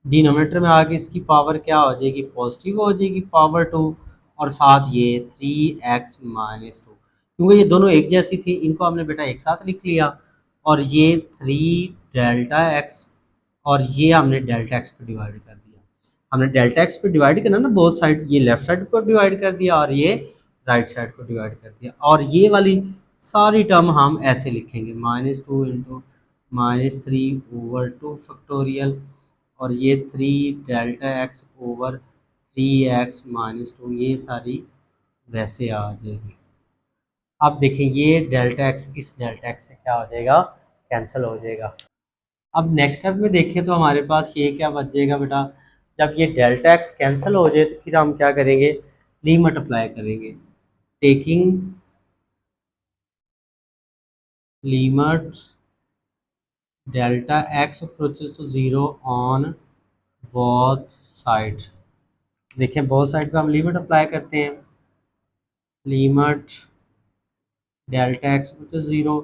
डिनोमिनेटर में आके इसकी पावर क्या हो जाएगी, पॉजिटिव हो जाएगी, पावर 2, और साथ ये 3x-2, क्योंकि ये दोनों एक जैसी थी इनको हमने बेटा एक साथ लिख लिया, और ये 3 डेल्टा एक्स, और ये हमने डेल्टा एक्स पे डिवाइड कर दिया। हमने डेल्टा एक्स पे डिवाइड करना ना बोथ साइड, ये लेफ्ट साइड को डिवाइड कर दिया और ये राइट साइड को डिवाइड कर दिया, और ये वाली सारी टर्म हम ऐसे लिखेंगे, -2 इंटू -3/2 फैक्टोरियल, और ये 3 डेल्टा एक्स ओवर 3x-2, ये सारी वैसे आ जाएगी। अब देखें ये डेल्टा एक्स इस डेल्टा एक्स से क्या हो जाएगा, कैंसिल हो जाएगा। अब नेक्स्ट स्टेप में देखें तो हमारे पास ये क्या बच जाएगा बेटा, जब ये डेल्टा एक्स कैंसिल हो जाए तो फिर हम क्या करेंगे, लिमिट अप्लाई करेंगे, taking limit delta x approaches to 0 on both side. देखें बोथ साइड पे हम लिमिट अप्लाई करते हैं, limit delta x approaches 0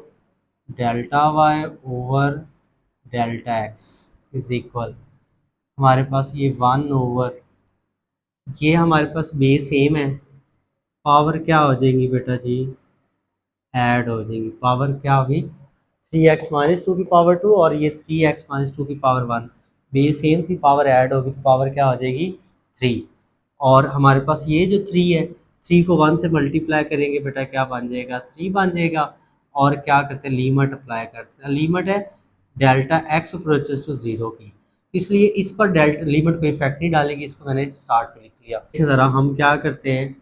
delta y over delta x is equal, हमारे पास ये 1 ओवर, ये हमारे पास बेस सेम है, पावर क्या हो जाएंगी बेटा जी, ऐड हो जाएंगी, पावर क्या होगी 3x-2 की पावर 2 और ये 3x-2 की पावर 1, बेस सेम थी, पावर ऐड होगी तो पावर क्या हो जाएगी 3, और हमारे पास ये जो 3 है, 3 को 1 से मल्टीप्लाई करेंगे बेटा क्या बन जाएगा, 3 बन जाएगा। और क्या करते हैं, लिमिट अप्लाई करते हैं, लिमिट है डेल्टा एक्स अप्रोचेस टू 0 की, इसलिए इस पर डेल्टा लिमिट कोई इफेक्ट नहीं डालेगी, इसको मैंने स्टार्ट पे लिख लिया। इसी तरह हम क्या करते हैं,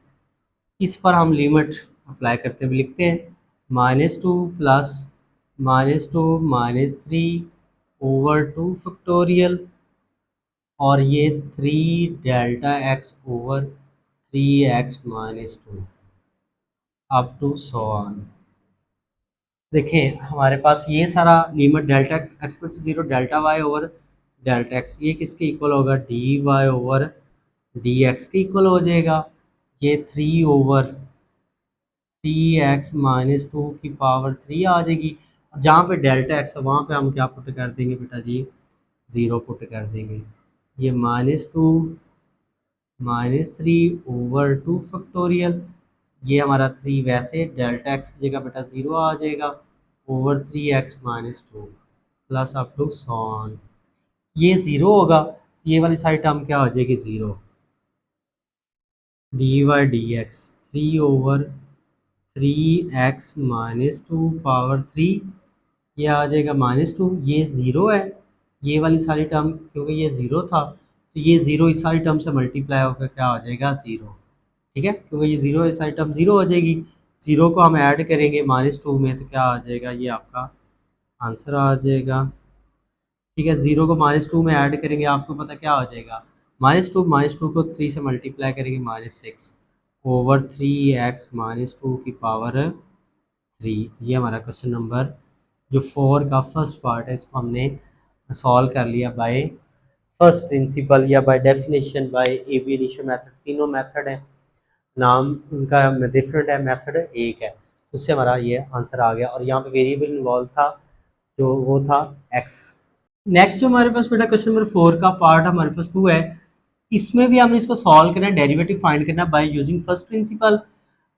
इस पर हम लिमिट अप्लाई करते हुए लिखते हैं -2 प्लस -3/2 और ये 3 delta x over 3x-2 up to so on. देखें हमारे पास ये सारा लिमिट डेल्टा एक्स पर 0 delta y over delta x, ये किसके इक्वल होगा, d y over d x के इक्वल हो जाएगा, ये 3/3x-2 की पावर 3 आ जाएगी, जहाँ पे डेल्टा एक्स है वहाँ पे हम क्या पुट कर देंगे बेटा जी, 0 पुट कर देंगे, ये -2/3/2 ये हमारा 3 वैसे डेल्टा एक्स की जगह बेटा 0 आ जाएगा over 3x-2 plus up to so on, ये 0 होगा तो ये वाली साइड टर्म क्या हो जाएगी 0, d y d x 3/3x-2 power 3, ये आ जाएगा -2, ये ज़ीरो है, ये वाली सारी टर्म क्योंकि ये ज़ीरो था तो ये ज़ीरो इस सारी टर्म से मल्टीप्लाई होकर क्या हो जाएगा 0, ठीक है, क्योंकि ये ज़ीरो इस सारी टर्म 0 हो जाएगी, 0 को हम ऐड करेंगे -2 में तो क्या आ जाएगा, ये आपका आंसर आ जाएगा, ठीक है। 0 को -2 में ऐड करेंगे आपको पता क्या हो जाएगा, -2 को 3 से मल्टीप्लाई करेंगे -6 ओवर 3x-2 की पावर 3, ये हमारा क्वेश्चन नंबर जो 4 का फर्स्ट पार्ट है इसको हमने सॉल्व कर लिया बाय फर्स्ट प्रिंसिपल या by definition by a b initial method, तीनों मेथड हैं, नाम उनका डिफरेंट है, मेथड एक है, तो उससे हमारा ये आंसर आ गया, और यहाँ पे वेरिएबल इन्वॉल्व था जो वो था एक्स। नेक्स्ट जो हमारे पास बेटा क्वेश्चन नंबर 4 का पार्ट हमारे पास 2 है, इसमें भी हमने इसको सॉल्व करना है, डेरिवेटिव फाइंड करना है बाय यूजिंग फर्स्ट प्रिंसिपल,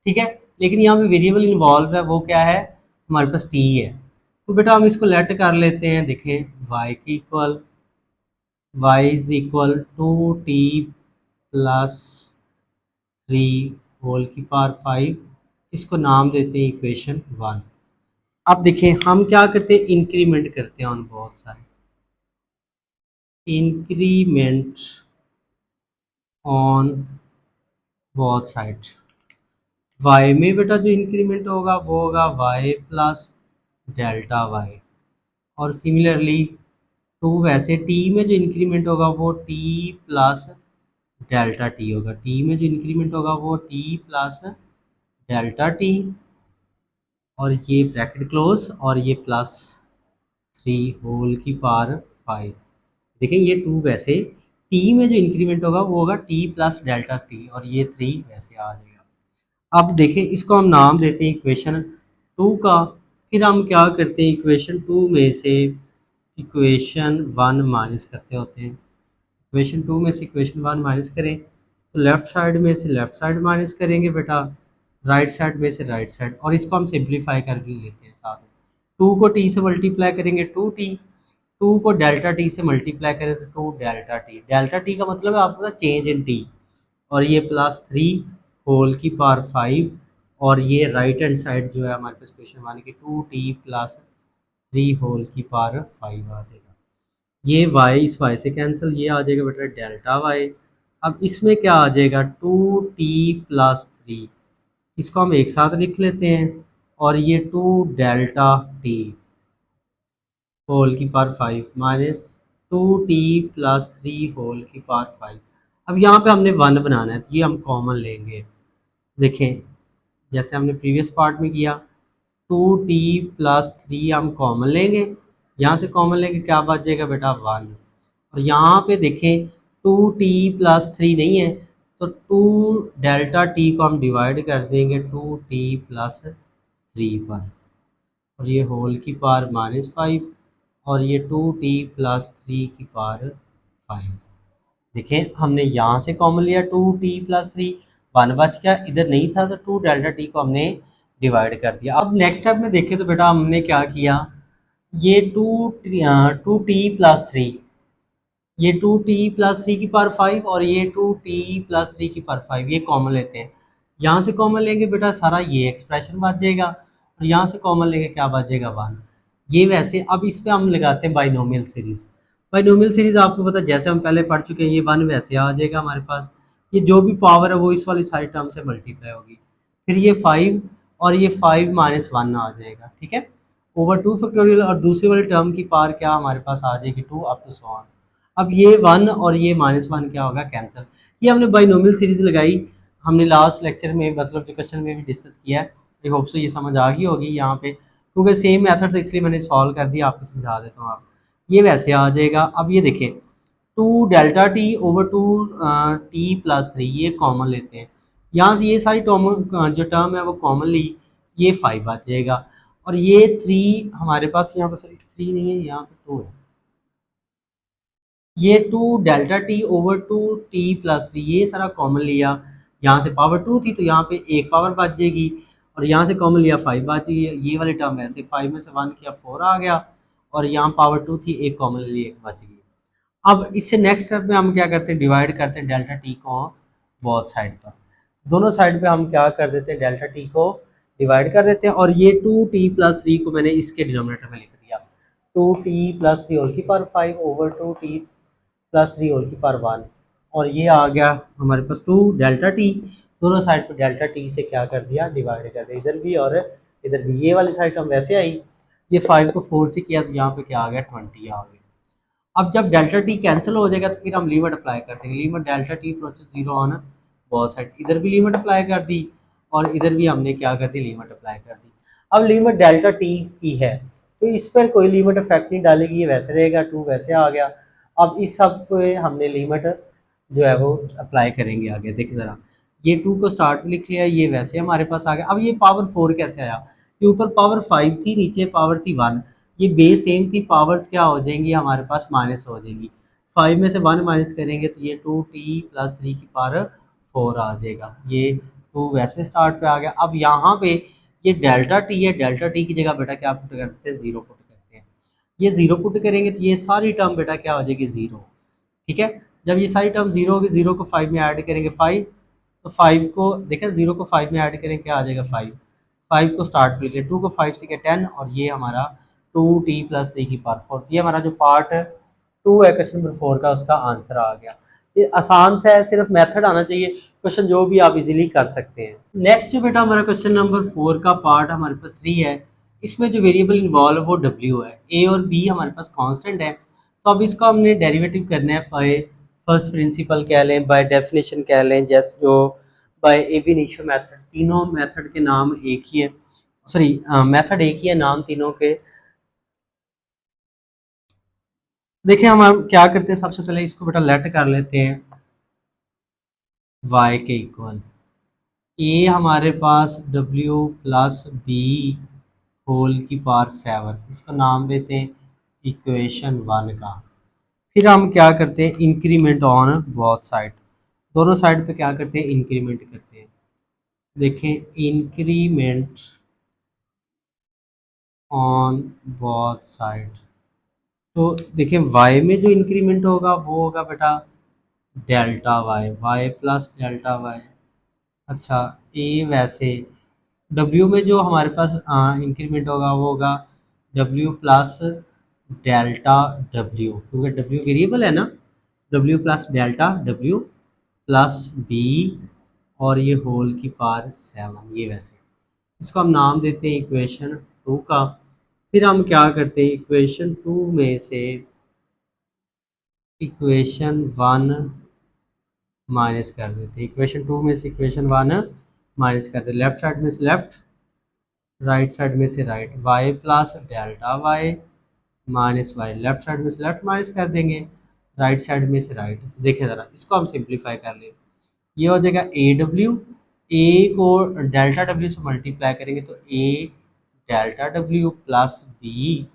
ठीक है, लेकिन यहाँ पे वेरिएबल इन्वॉल्व है वो क्या है, हमारे पास टी है, तो बेटा हम इसको लेट कर लेते हैं, देखें y की equal y is equal to t plus 3 whole की पावर 5, इसको नाम देते हैं इक्वेशन 1। अब देखें हम क्या करते हैं, इंक्रीमेंट करते हैं ऑन बहुत सारे, increment on both side, y में बेटा जो इंक्रीमेंट होगा वो होगा वाई प्लस डेल्टा वाई, और सिमिलरली टू वैसे टी में जो इंक्रीमेंट होगा वो टी प्लस डेल्टा टी होगा, टी में जो इंक्रीमेंट होगा वो टी प्लस डेल्टा टी, और ये ब्रैकेट क्लोज और ये प्लस 3 होल की पावर 5। देखें ये टू वैसे टी में जो इंक्रीमेंट होगा वो होगा टी प्लस डेल्टा टी, और ये 3 वैसे आ जाएगा। अब देखें इसको हम नाम देते हैं इक्वेशन 2 का। फिर हम क्या करते हैं, इक्वेशन 2 में से इक्वेशन 1 माइनस करते होते हैं। इक्वेशन 2 में से इक्वेशन 1 माइनस करें तो लेफ्ट साइड में से लेफ्ट साइड माइनस करेंगे बेटा, राइट साइड में से राइट साइड, और इसको हम सिंप्लीफाई कर लेते हैं साथ में। 2 को टी से मल्टीप्लाई करेंगे 2t, 2 को डेल्टा टी से मल्टीप्लाई करें तो 2 डेल्टा टी, डेल्टा टी का मतलब है आपका चेंज इन टी, और ये +3 होल की पावर 5, और ये राइट हैंड साइड जो है हमारे पास क्वेश्चन मान के 2t + 3 होल की पावर 5 आ जाएगा। ये y इस y से कैंसिल, ये आ जाएगा बेटा डेल्टा y। अब इसमें क्या आ जाएगा 2t + 3, इसको हम एक साथ लिख लेते हैं, और ये 2 डेल्टा टी होल की पावर 5 -2t + 3 होल की पावर 5। अब यहाँ पे हमने 1 बनाना है तो ये हम कॉमन लेंगे। देखें जैसे हमने प्रीवियस पार्ट में किया, 2t + 3 हम कॉमन लेंगे, यहाँ से कॉमन लेंगे क्या बच जाएगा बेटा 1, और यहाँ पे देखें 2t + 3 नहीं है तो 2 डेल्टा टी को हम डिवाइड कर देंगे 2t + 3 पर, और ये होल की पावर -5, और ये 2t + 3 की पावर 5। देखें हमने यहाँ से कॉमन लिया 2t + 3, 1 बच गया, इधर नहीं था तो 2 डेल्टा टी को हमने डिवाइड कर दिया। अब नेक्स्ट स्टेप में देखें तो बेटा हमने क्या किया, ये 2t + 3, ये 2t + 3 की पावर 5 और ये 2t + 3 की पावर 5, ये कॉमन लेते हैं। यहाँ से कॉमन लेंगे बेटा सारा ये एक्सप्रेशन बच जाएगा, और यहाँ से कॉमन लेंगे क्या बच जाएगा 1। ये वैसे अब इस पे हम लगाते हैं बाइनोमियल सीरीज। बाइनोमियल सीरीज आपको पता है जैसे हम पहले पढ़ चुके हैं, ये 1 वैसे आ जाएगा हमारे पास, ये जो भी पावर है वो इस वाली सारी टर्म से मल्टीप्लाई होगी, फिर ये 5 और ये 5 -1 आ जाएगा, ठीक है, ओवर 2 फैक्टोरियल, और दूसरी वाली टर्म की पावर क्या हमारे पास आ जाएगी 2 अप टू सो ऑन। अब ये 1 और ये -1 क्या होगा कैंसिल। ये हमने बाइनोमियल सीरीज लगाई, हमने लास्ट लेक्चर में मतलब जो क्वेश्चन में भी डिस्कस किया है, आई होप सो ये समझ आ गई होगी यहाँ पे, क्योंकि सेम मेथड था इसलिए मैंने सॉल्व कर दिया, आपको समझा देता हूँ। आप ये वैसे आ जाएगा। अब ये देखें 2 डेल्टा टी ओवर 2 t + 3 ये कॉमन लेते हैं, यहाँ से ये सारी टर्म जो टर्म है वो कॉमन ली, ये 5 बच जाएगा, और ये 3 हमारे पास यहाँ पर, सॉरी 3 नहीं है यहाँ पे 2 है, ये 2 डेल्टा टी ओवर 2 t + 3 ये सारा कॉमन लिया, यहाँ से पावर 2 थी तो यहाँ पे एक पावर बच जाएगी, और यहाँ से कॉमन लिया 5 बच गई, ये वाली टर्म ऐसे 5 में से 1 किया 4 आ गया, और यहाँ पावर 2 थी एक कॉमन ली एक बच गई। अब इससे नेक्स्ट स्टेप में हम क्या करते हैं, डिवाइड करते हैं डेल्टा टी को बोथ साइड पर, दोनों साइड पे हम क्या कर देते हैं डेल्टा टी को डिवाइड कर देते हैं, और ये 2t + 3 को मैंने इसके डिनोमिनेटर में लिख दिया, 2t + 3 होल की पावर 5 ओवर 2t + 3 होल की पावर 1, और ये आ गया हमारे पास 2 डेल्टा टी, दोनों साइड पर डेल्टा टी से क्या कर दिया डिवाइड कर दिया, इधर भी और इधर भी, ये वाली साइड हम वैसे आई, ये 5 को 4 से किया तो यहाँ पे क्या आ गया 20 आ गया। अब जब डेल्टा टी कैंसिल हो जाएगा तो फिर हम लिमिट अप्लाई करते हैं, limit delta T approaches 0 on both side, इधर भी लिमिट अप्लाई कर दी और इधर भी हमने क्या कर दी लिमिट अप्लाई कर दी। अब लिमिट डेल्टा टी की है तो इस पर कोई लिमिट इफेक्ट नहीं डालेगी, ये वैसे रहेगा, 2 वैसे आ गया। अब इस सब पे हमने लिमिट जो है वो अप्लाई करेंगे आगे, देखिए ज़रा, ये 2 को स्टार्ट में लिख लिया, ये वैसे हमारे पास आ गया। अब ये पावर 4 कैसे आया, ये ऊपर पावर 5 थी नीचे पावर थी 1, ये बेस सेम थी, पावर्स क्या हो जाएंगी हमारे पास माइनस हो जाएंगी, 5 में से 1 माइनस करेंगे तो ये 2t + 3 की पावर 4 आ जाएगा, ये 2 वैसे स्टार्ट पे आ गया। अब यहाँ पे ये डेल्टा टी है, डेल्टा टी की जगह बेटा क्या पुट करते हैं 0 पुट करते हैं, ये 0 पुट करेंगे तो ये सारी टर्म बेटा क्या हो जाएगी 0, ठीक है। जब ये सारी टर्म 0 होगी, 0 को 5 में ऐड करेंगे 5, तो 5 को देखें 0 को 5 में ऐड करेंगे क्या आ जाएगा 5, 5 को स्टार्ट पे लेके 2 को 5 से क्या 10, और ये हमारा 2t + 3 की पावर 4, ये हमारा जो पार्ट 2 है क्वेश्चन नंबर 4 का उसका आंसर आ गया। ये आसान सा है, सिर्फ मेथड आना चाहिए, क्वेश्चन जो भी आप इजीली कर सकते हैं। नेक्स्ट जो बेटा हमारा क्वेश्चन नंबर 4 का पार्ट हमारे पास 3 है। इसमें जो वेरिएबल इन्वॉल्व है वो W है, A और B हमारे पास कांस्टेंट है। तो अब इसका हमने डेरिवेटिव करना है बाय फर्स्ट प्रिंसिपल कह लें, बाय डेफिनेशन कह लें, जैसे जो बाय एब इनिशियो मेथड। तीनों मेथड के नाम एक ही है, सॉरी मेथड एक ही है, नाम तीनों के। देखिए हम क्या करते हैं, सबसे पहले इसको बेटा लेट कर लेते हैं y के इक्वल ए हमारे पास W प्लस बी होल की पावर 7, इसका नाम देते हैं इक्वेशन 1 का। फिर हम क्या करते हैं, इंक्रीमेंट ऑन बोथ साइड, दोनों साइड पे क्या करते हैं, इंक्रीमेंट करते हैं। देखें इंक्रीमेंट ऑन बोथ साइड, तो देखें y में जो इंक्रीमेंट होगा वो होगा बेटा delta y plus delta y। अच्छा ए वैसे W में जो हमारे पास इंक्रीमेंट होगा वो होगा W प्लस डेल्टा W, क्योंकि W वेरिएबल है ना, W plus delta W plus B और ये होल की पावर 7, ये वैसे इसको हम नाम देते हैं इक्वेशन 2 का। फिर हम क्या करते हैं, इक्वेशन 2 में से इक्वेशन 1 माइनस कर देते हैं, इक्वेशन 2 में से इक्वेशन 1 माइनस कर देते, लेफ्ट साइड में से लेफ्ट, राइट साइड में से right, y plus delta y minus y, left side में से लेफ्ट माइनस कर देंगे, राइट साइड में से राइट। देखिए ज़रा इसको हम सिंप्लीफाई कर लें, ये हो जाएगा ए डब्ल्यू, ए को डेल्टा डब्ल्यू से मल्टीप्लाई करेंगे तो A delta W plus B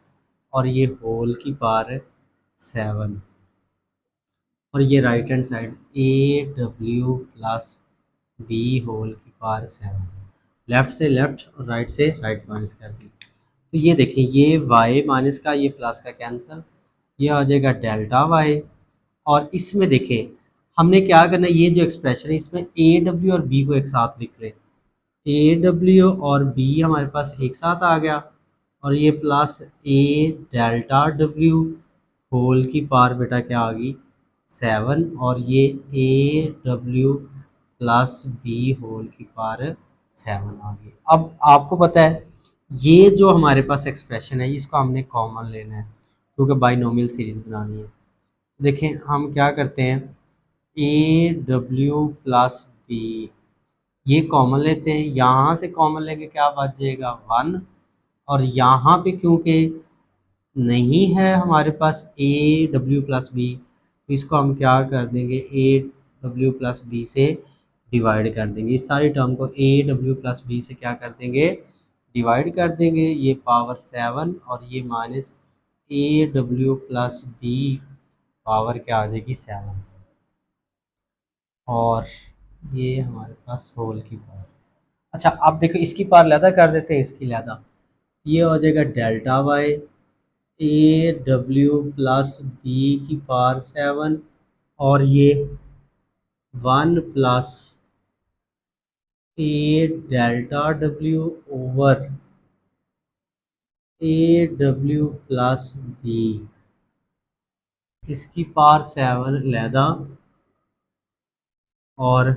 और ये होल की पावर 7, और ये right hand side A W plus B whole की पावर 7, लेफ्ट से लेफ्ट और राइट से राइट माइनस कर दी। तो ये देखें, ये y माइनस का ये प्लस का कैंसिल, ये आ जाएगा डेल्टा y। और इसमें देखें हमने क्या करना है, ये जो एक्सप्रेशन है इसमें ए डब्ल्यू और बी को एक साथ लिख लें, ए डब्ल्यू और बी हमारे पास एक साथ आ गया, और ये plus A delta W whole की पावर बेटा क्या आ गई 7, और ये A W plus B whole की पावर 7 आ गई। अब आपको पता है ये जो हमारे पास एक्सप्रेशन है इसको हमने कॉमन लेना है, क्योंकि बाइनोमियल सीरीज बनानी है। देखें हम क्या करते हैं, ए डब्ल्यू प्लस बी ये कॉमन लेते हैं, यहाँ से कॉमन लेंगे क्या बच जाएगा 1, और यहाँ पे क्योंकि नहीं है हमारे पास ए डब्ल्यू प्लस बी, तो इसको हम क्या कर देंगे, ए डब्ल्यू प्लस बी से डिवाइड कर देंगे, इस सारी टर्म को ए डब्ल्यू प्लस बी से क्या कर देंगे, डिवाइड कर देंगे, ये पावर 7 और ये minus A W plus B power क्या आ जाएगी 7, और ये हमारे पास होल की पावर। अच्छा अब देखो इसकी पावर लैदा कर देते हैं, इसकी लैदा, ये हो जाएगा delta Y A W plus B की पावर 7, और ये 1 plus A delta W over A W plus B, इसकी पावर 7 लैदा, और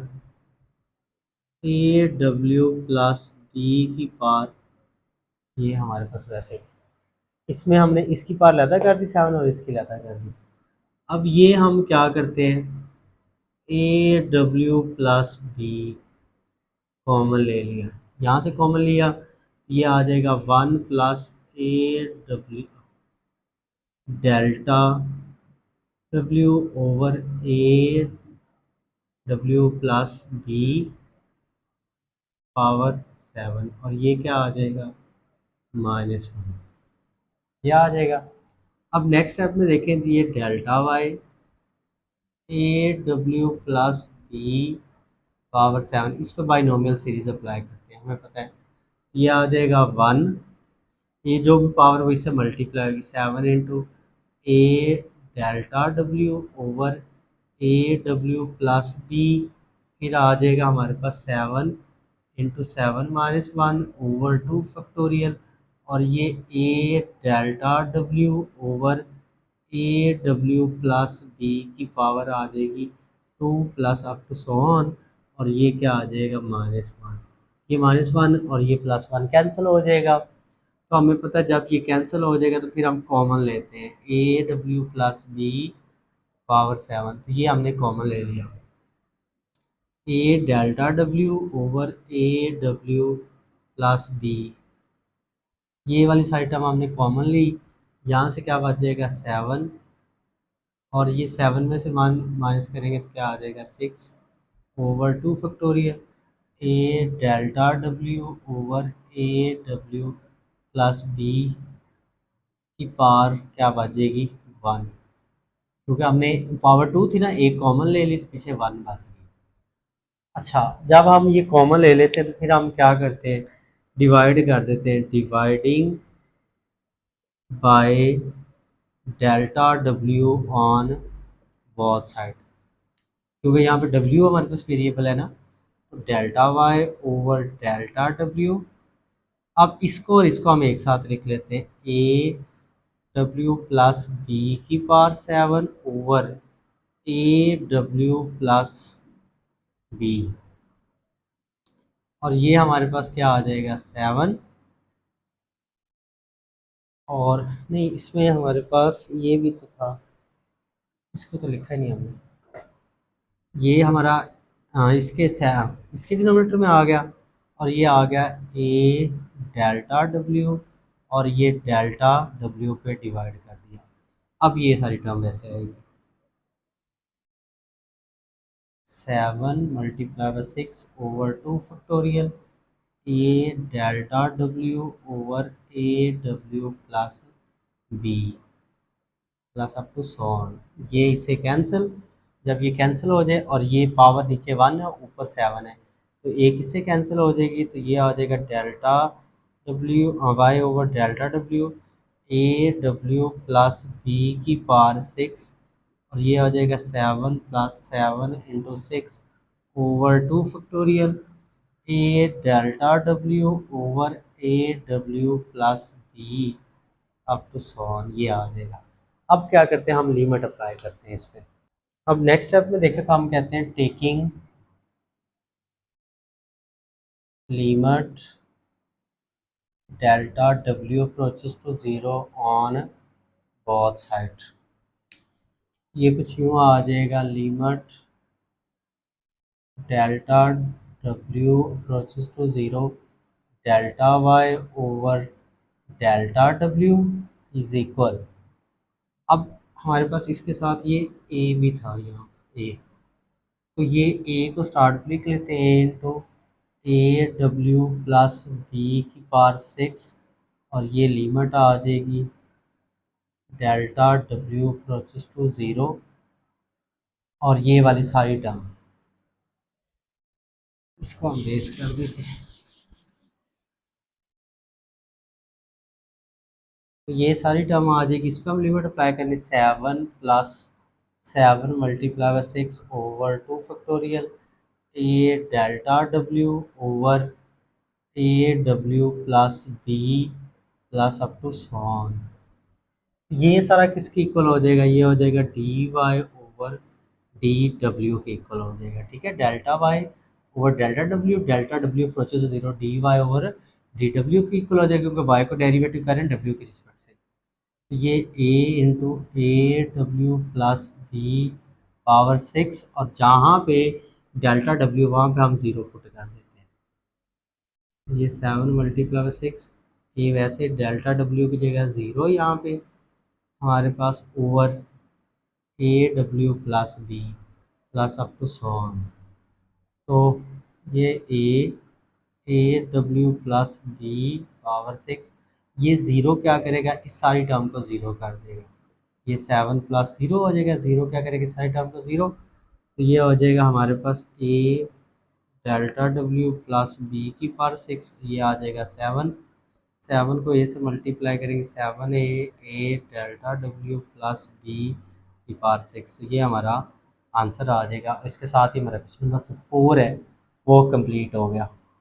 ए डब्ल्यू प्लस बी की पावर ये हमारे पास वैसे, इसमें हमने इसकी पावर लैदा कर दी 7 और इसकी लैदा कर दी। अब ये हम क्या करते हैं, A W plus B common ले लिया, यहाँ से कॉमन लिया, ये आ जाएगा 1 plus A W delta W over A W plus B power 7, और ये क्या आ जाएगा -1, ये आ जाएगा। अब नेक्स्ट स्टेप में देखें तो ये delta Y A W plus B power 7, इस पर बाइनोमियल सीरीज अप्लाई करते हैं, हमें पता है ये आ जाएगा 1, ये जो भी पावर हुई इससे मल्टीप्लाई होगी 7 into A delta W over A W plus B, फिर आ जाएगा हमारे पास 7 इंटू 7 - 1 ओवर 2 फैक्टोरियल, और ये ए delta W over A W plus B की पावर आ जाएगी 2 plus up to so on, और ये क्या आ जाएगा -1। ये -1 और ये +1 कैंसिल हो जाएगा। तो हमें पता है जब ये कैंसिल हो जाएगा तो फिर हम कॉमन लेते हैं AW + B⁻7। तो ये हमने कॉमन ले लिया, A∆W/AW + B। ये वाली सारी टर्म हमने कॉमन ली। यहाँ से क्या बच जाएगा 7, और ये 7 में से माइनस करेंगे तो क्या आ जाएगा 6/2 फैक्टोरियल। A∆W/AW + B की पावर क्या बच जाएगी 1, क्योंकि हमने पावर 2 थी ना, एक कॉमन ले ली तो पीछे 1 बच गई। अच्छा, जब हम ये कॉमन ले लेते हैं तो फिर हम क्या करते हैं, डिवाइड कर देते हैं, dividing bye ΔW on both side, क्योंकि यहाँ पे W हमारे पास वेरिएबल है ना। तो ΔY/ΔW। अब इसको और इसको हम एक साथ लिख लेते हैं, AW + B⁻7/AW + B। और ये हमारे पास क्या आ जाएगा 7। और नहीं, इसमें हमारे पास ये भी तो था, इसको तो लिखा ही नहीं हमने। ये हमारा इसके डिनोमिनेटर में आ गया, और ये आ गया A∆W, और ये ΔW पे डिवाइड कर दिया। अब ये सारी टर्म वैसे आएगी, 7 × 6/2 factorial A∆W/AW + B plus up to 100। ये इससे कैंसिल, जब ये कैंसिल हो जाए और ये पावर नीचे 1 है ऊपर 7 है, तो एक इससे कैंसिल हो जाएगी, तो ये आ जाएगा ΔW/Y/ΔW AW + B की पावर 6, और ये आ जाएगा 7 + 7 × 6/2 factorial A∆W/AW + B up to 100। ये आ जाएगा। अब क्या करते हैं, हम लिमिट अप्लाई करते हैं इस पे। अब नेक्स्ट स्टेप में देखें तो हम कहते हैं taking limit ΔW approaches to 0 on both side. ये कुछ यूँ आ जाएगा, limit ΔW approaches to 0 ΔY/ΔW is equal. अब हमारे पास इसके साथ ये A भी था, यहाँ A, तो ये A को स्टार्ट लिख लेते हैं इंटू AW + B की पावर 6, और ये लिमिट आ जाएगी ΔW अप्रोचेस टू 0, और ये वाली सारी टर्म इसको हम बेस कर देते हैं। तो ये सारी टर्म आ जाएगी, इस पर हम लिमिट अप्लाई करनी, 7 + 7 × 6/2 factorial A∆W/AW + B plus up to 100। ये सारा किसके इक्वल हो जाएगा, ये हो जाएगा DY/DW के इक्वल हो जाएगा। ठीक है, ΔY/ΔW अप्रोचेस 0 DY/DW के इक्वल हो जाएगा, क्योंकि y को डेरिवेटिव करें W की रिस्पेक्ट से। तो ये A∗AW + B⁻6, और जहाँ पे ΔW वहाँ पे हम 0 पुट कर देते हैं। ये 7 × 6, ये वैसे ΔW की जगह 0 यहाँ पे हमारे पास over AW + B plus up to 100। तो ये AW + B⁻6, ये ज़ीरो क्या करेगा, इस सारी टर्म को ज़ीरो कर देगा। ये 7 + 0 हो जाएगा, ज़ीरो क्या करेगा, इस सारी टर्म को ज़ीरो। तो ये हो जाएगा हमारे पास A∆W + B की पावर 6, ये आ जाएगा 7। 7 को A से मल्टीप्लाई करेंगे, 7 A∆W + B की पावर 6, तो ये हमारा आंसर आ जाएगा। इसके साथ ही हमारा क्वेश्चन नंबर 4 है वो कंप्लीट हो गया।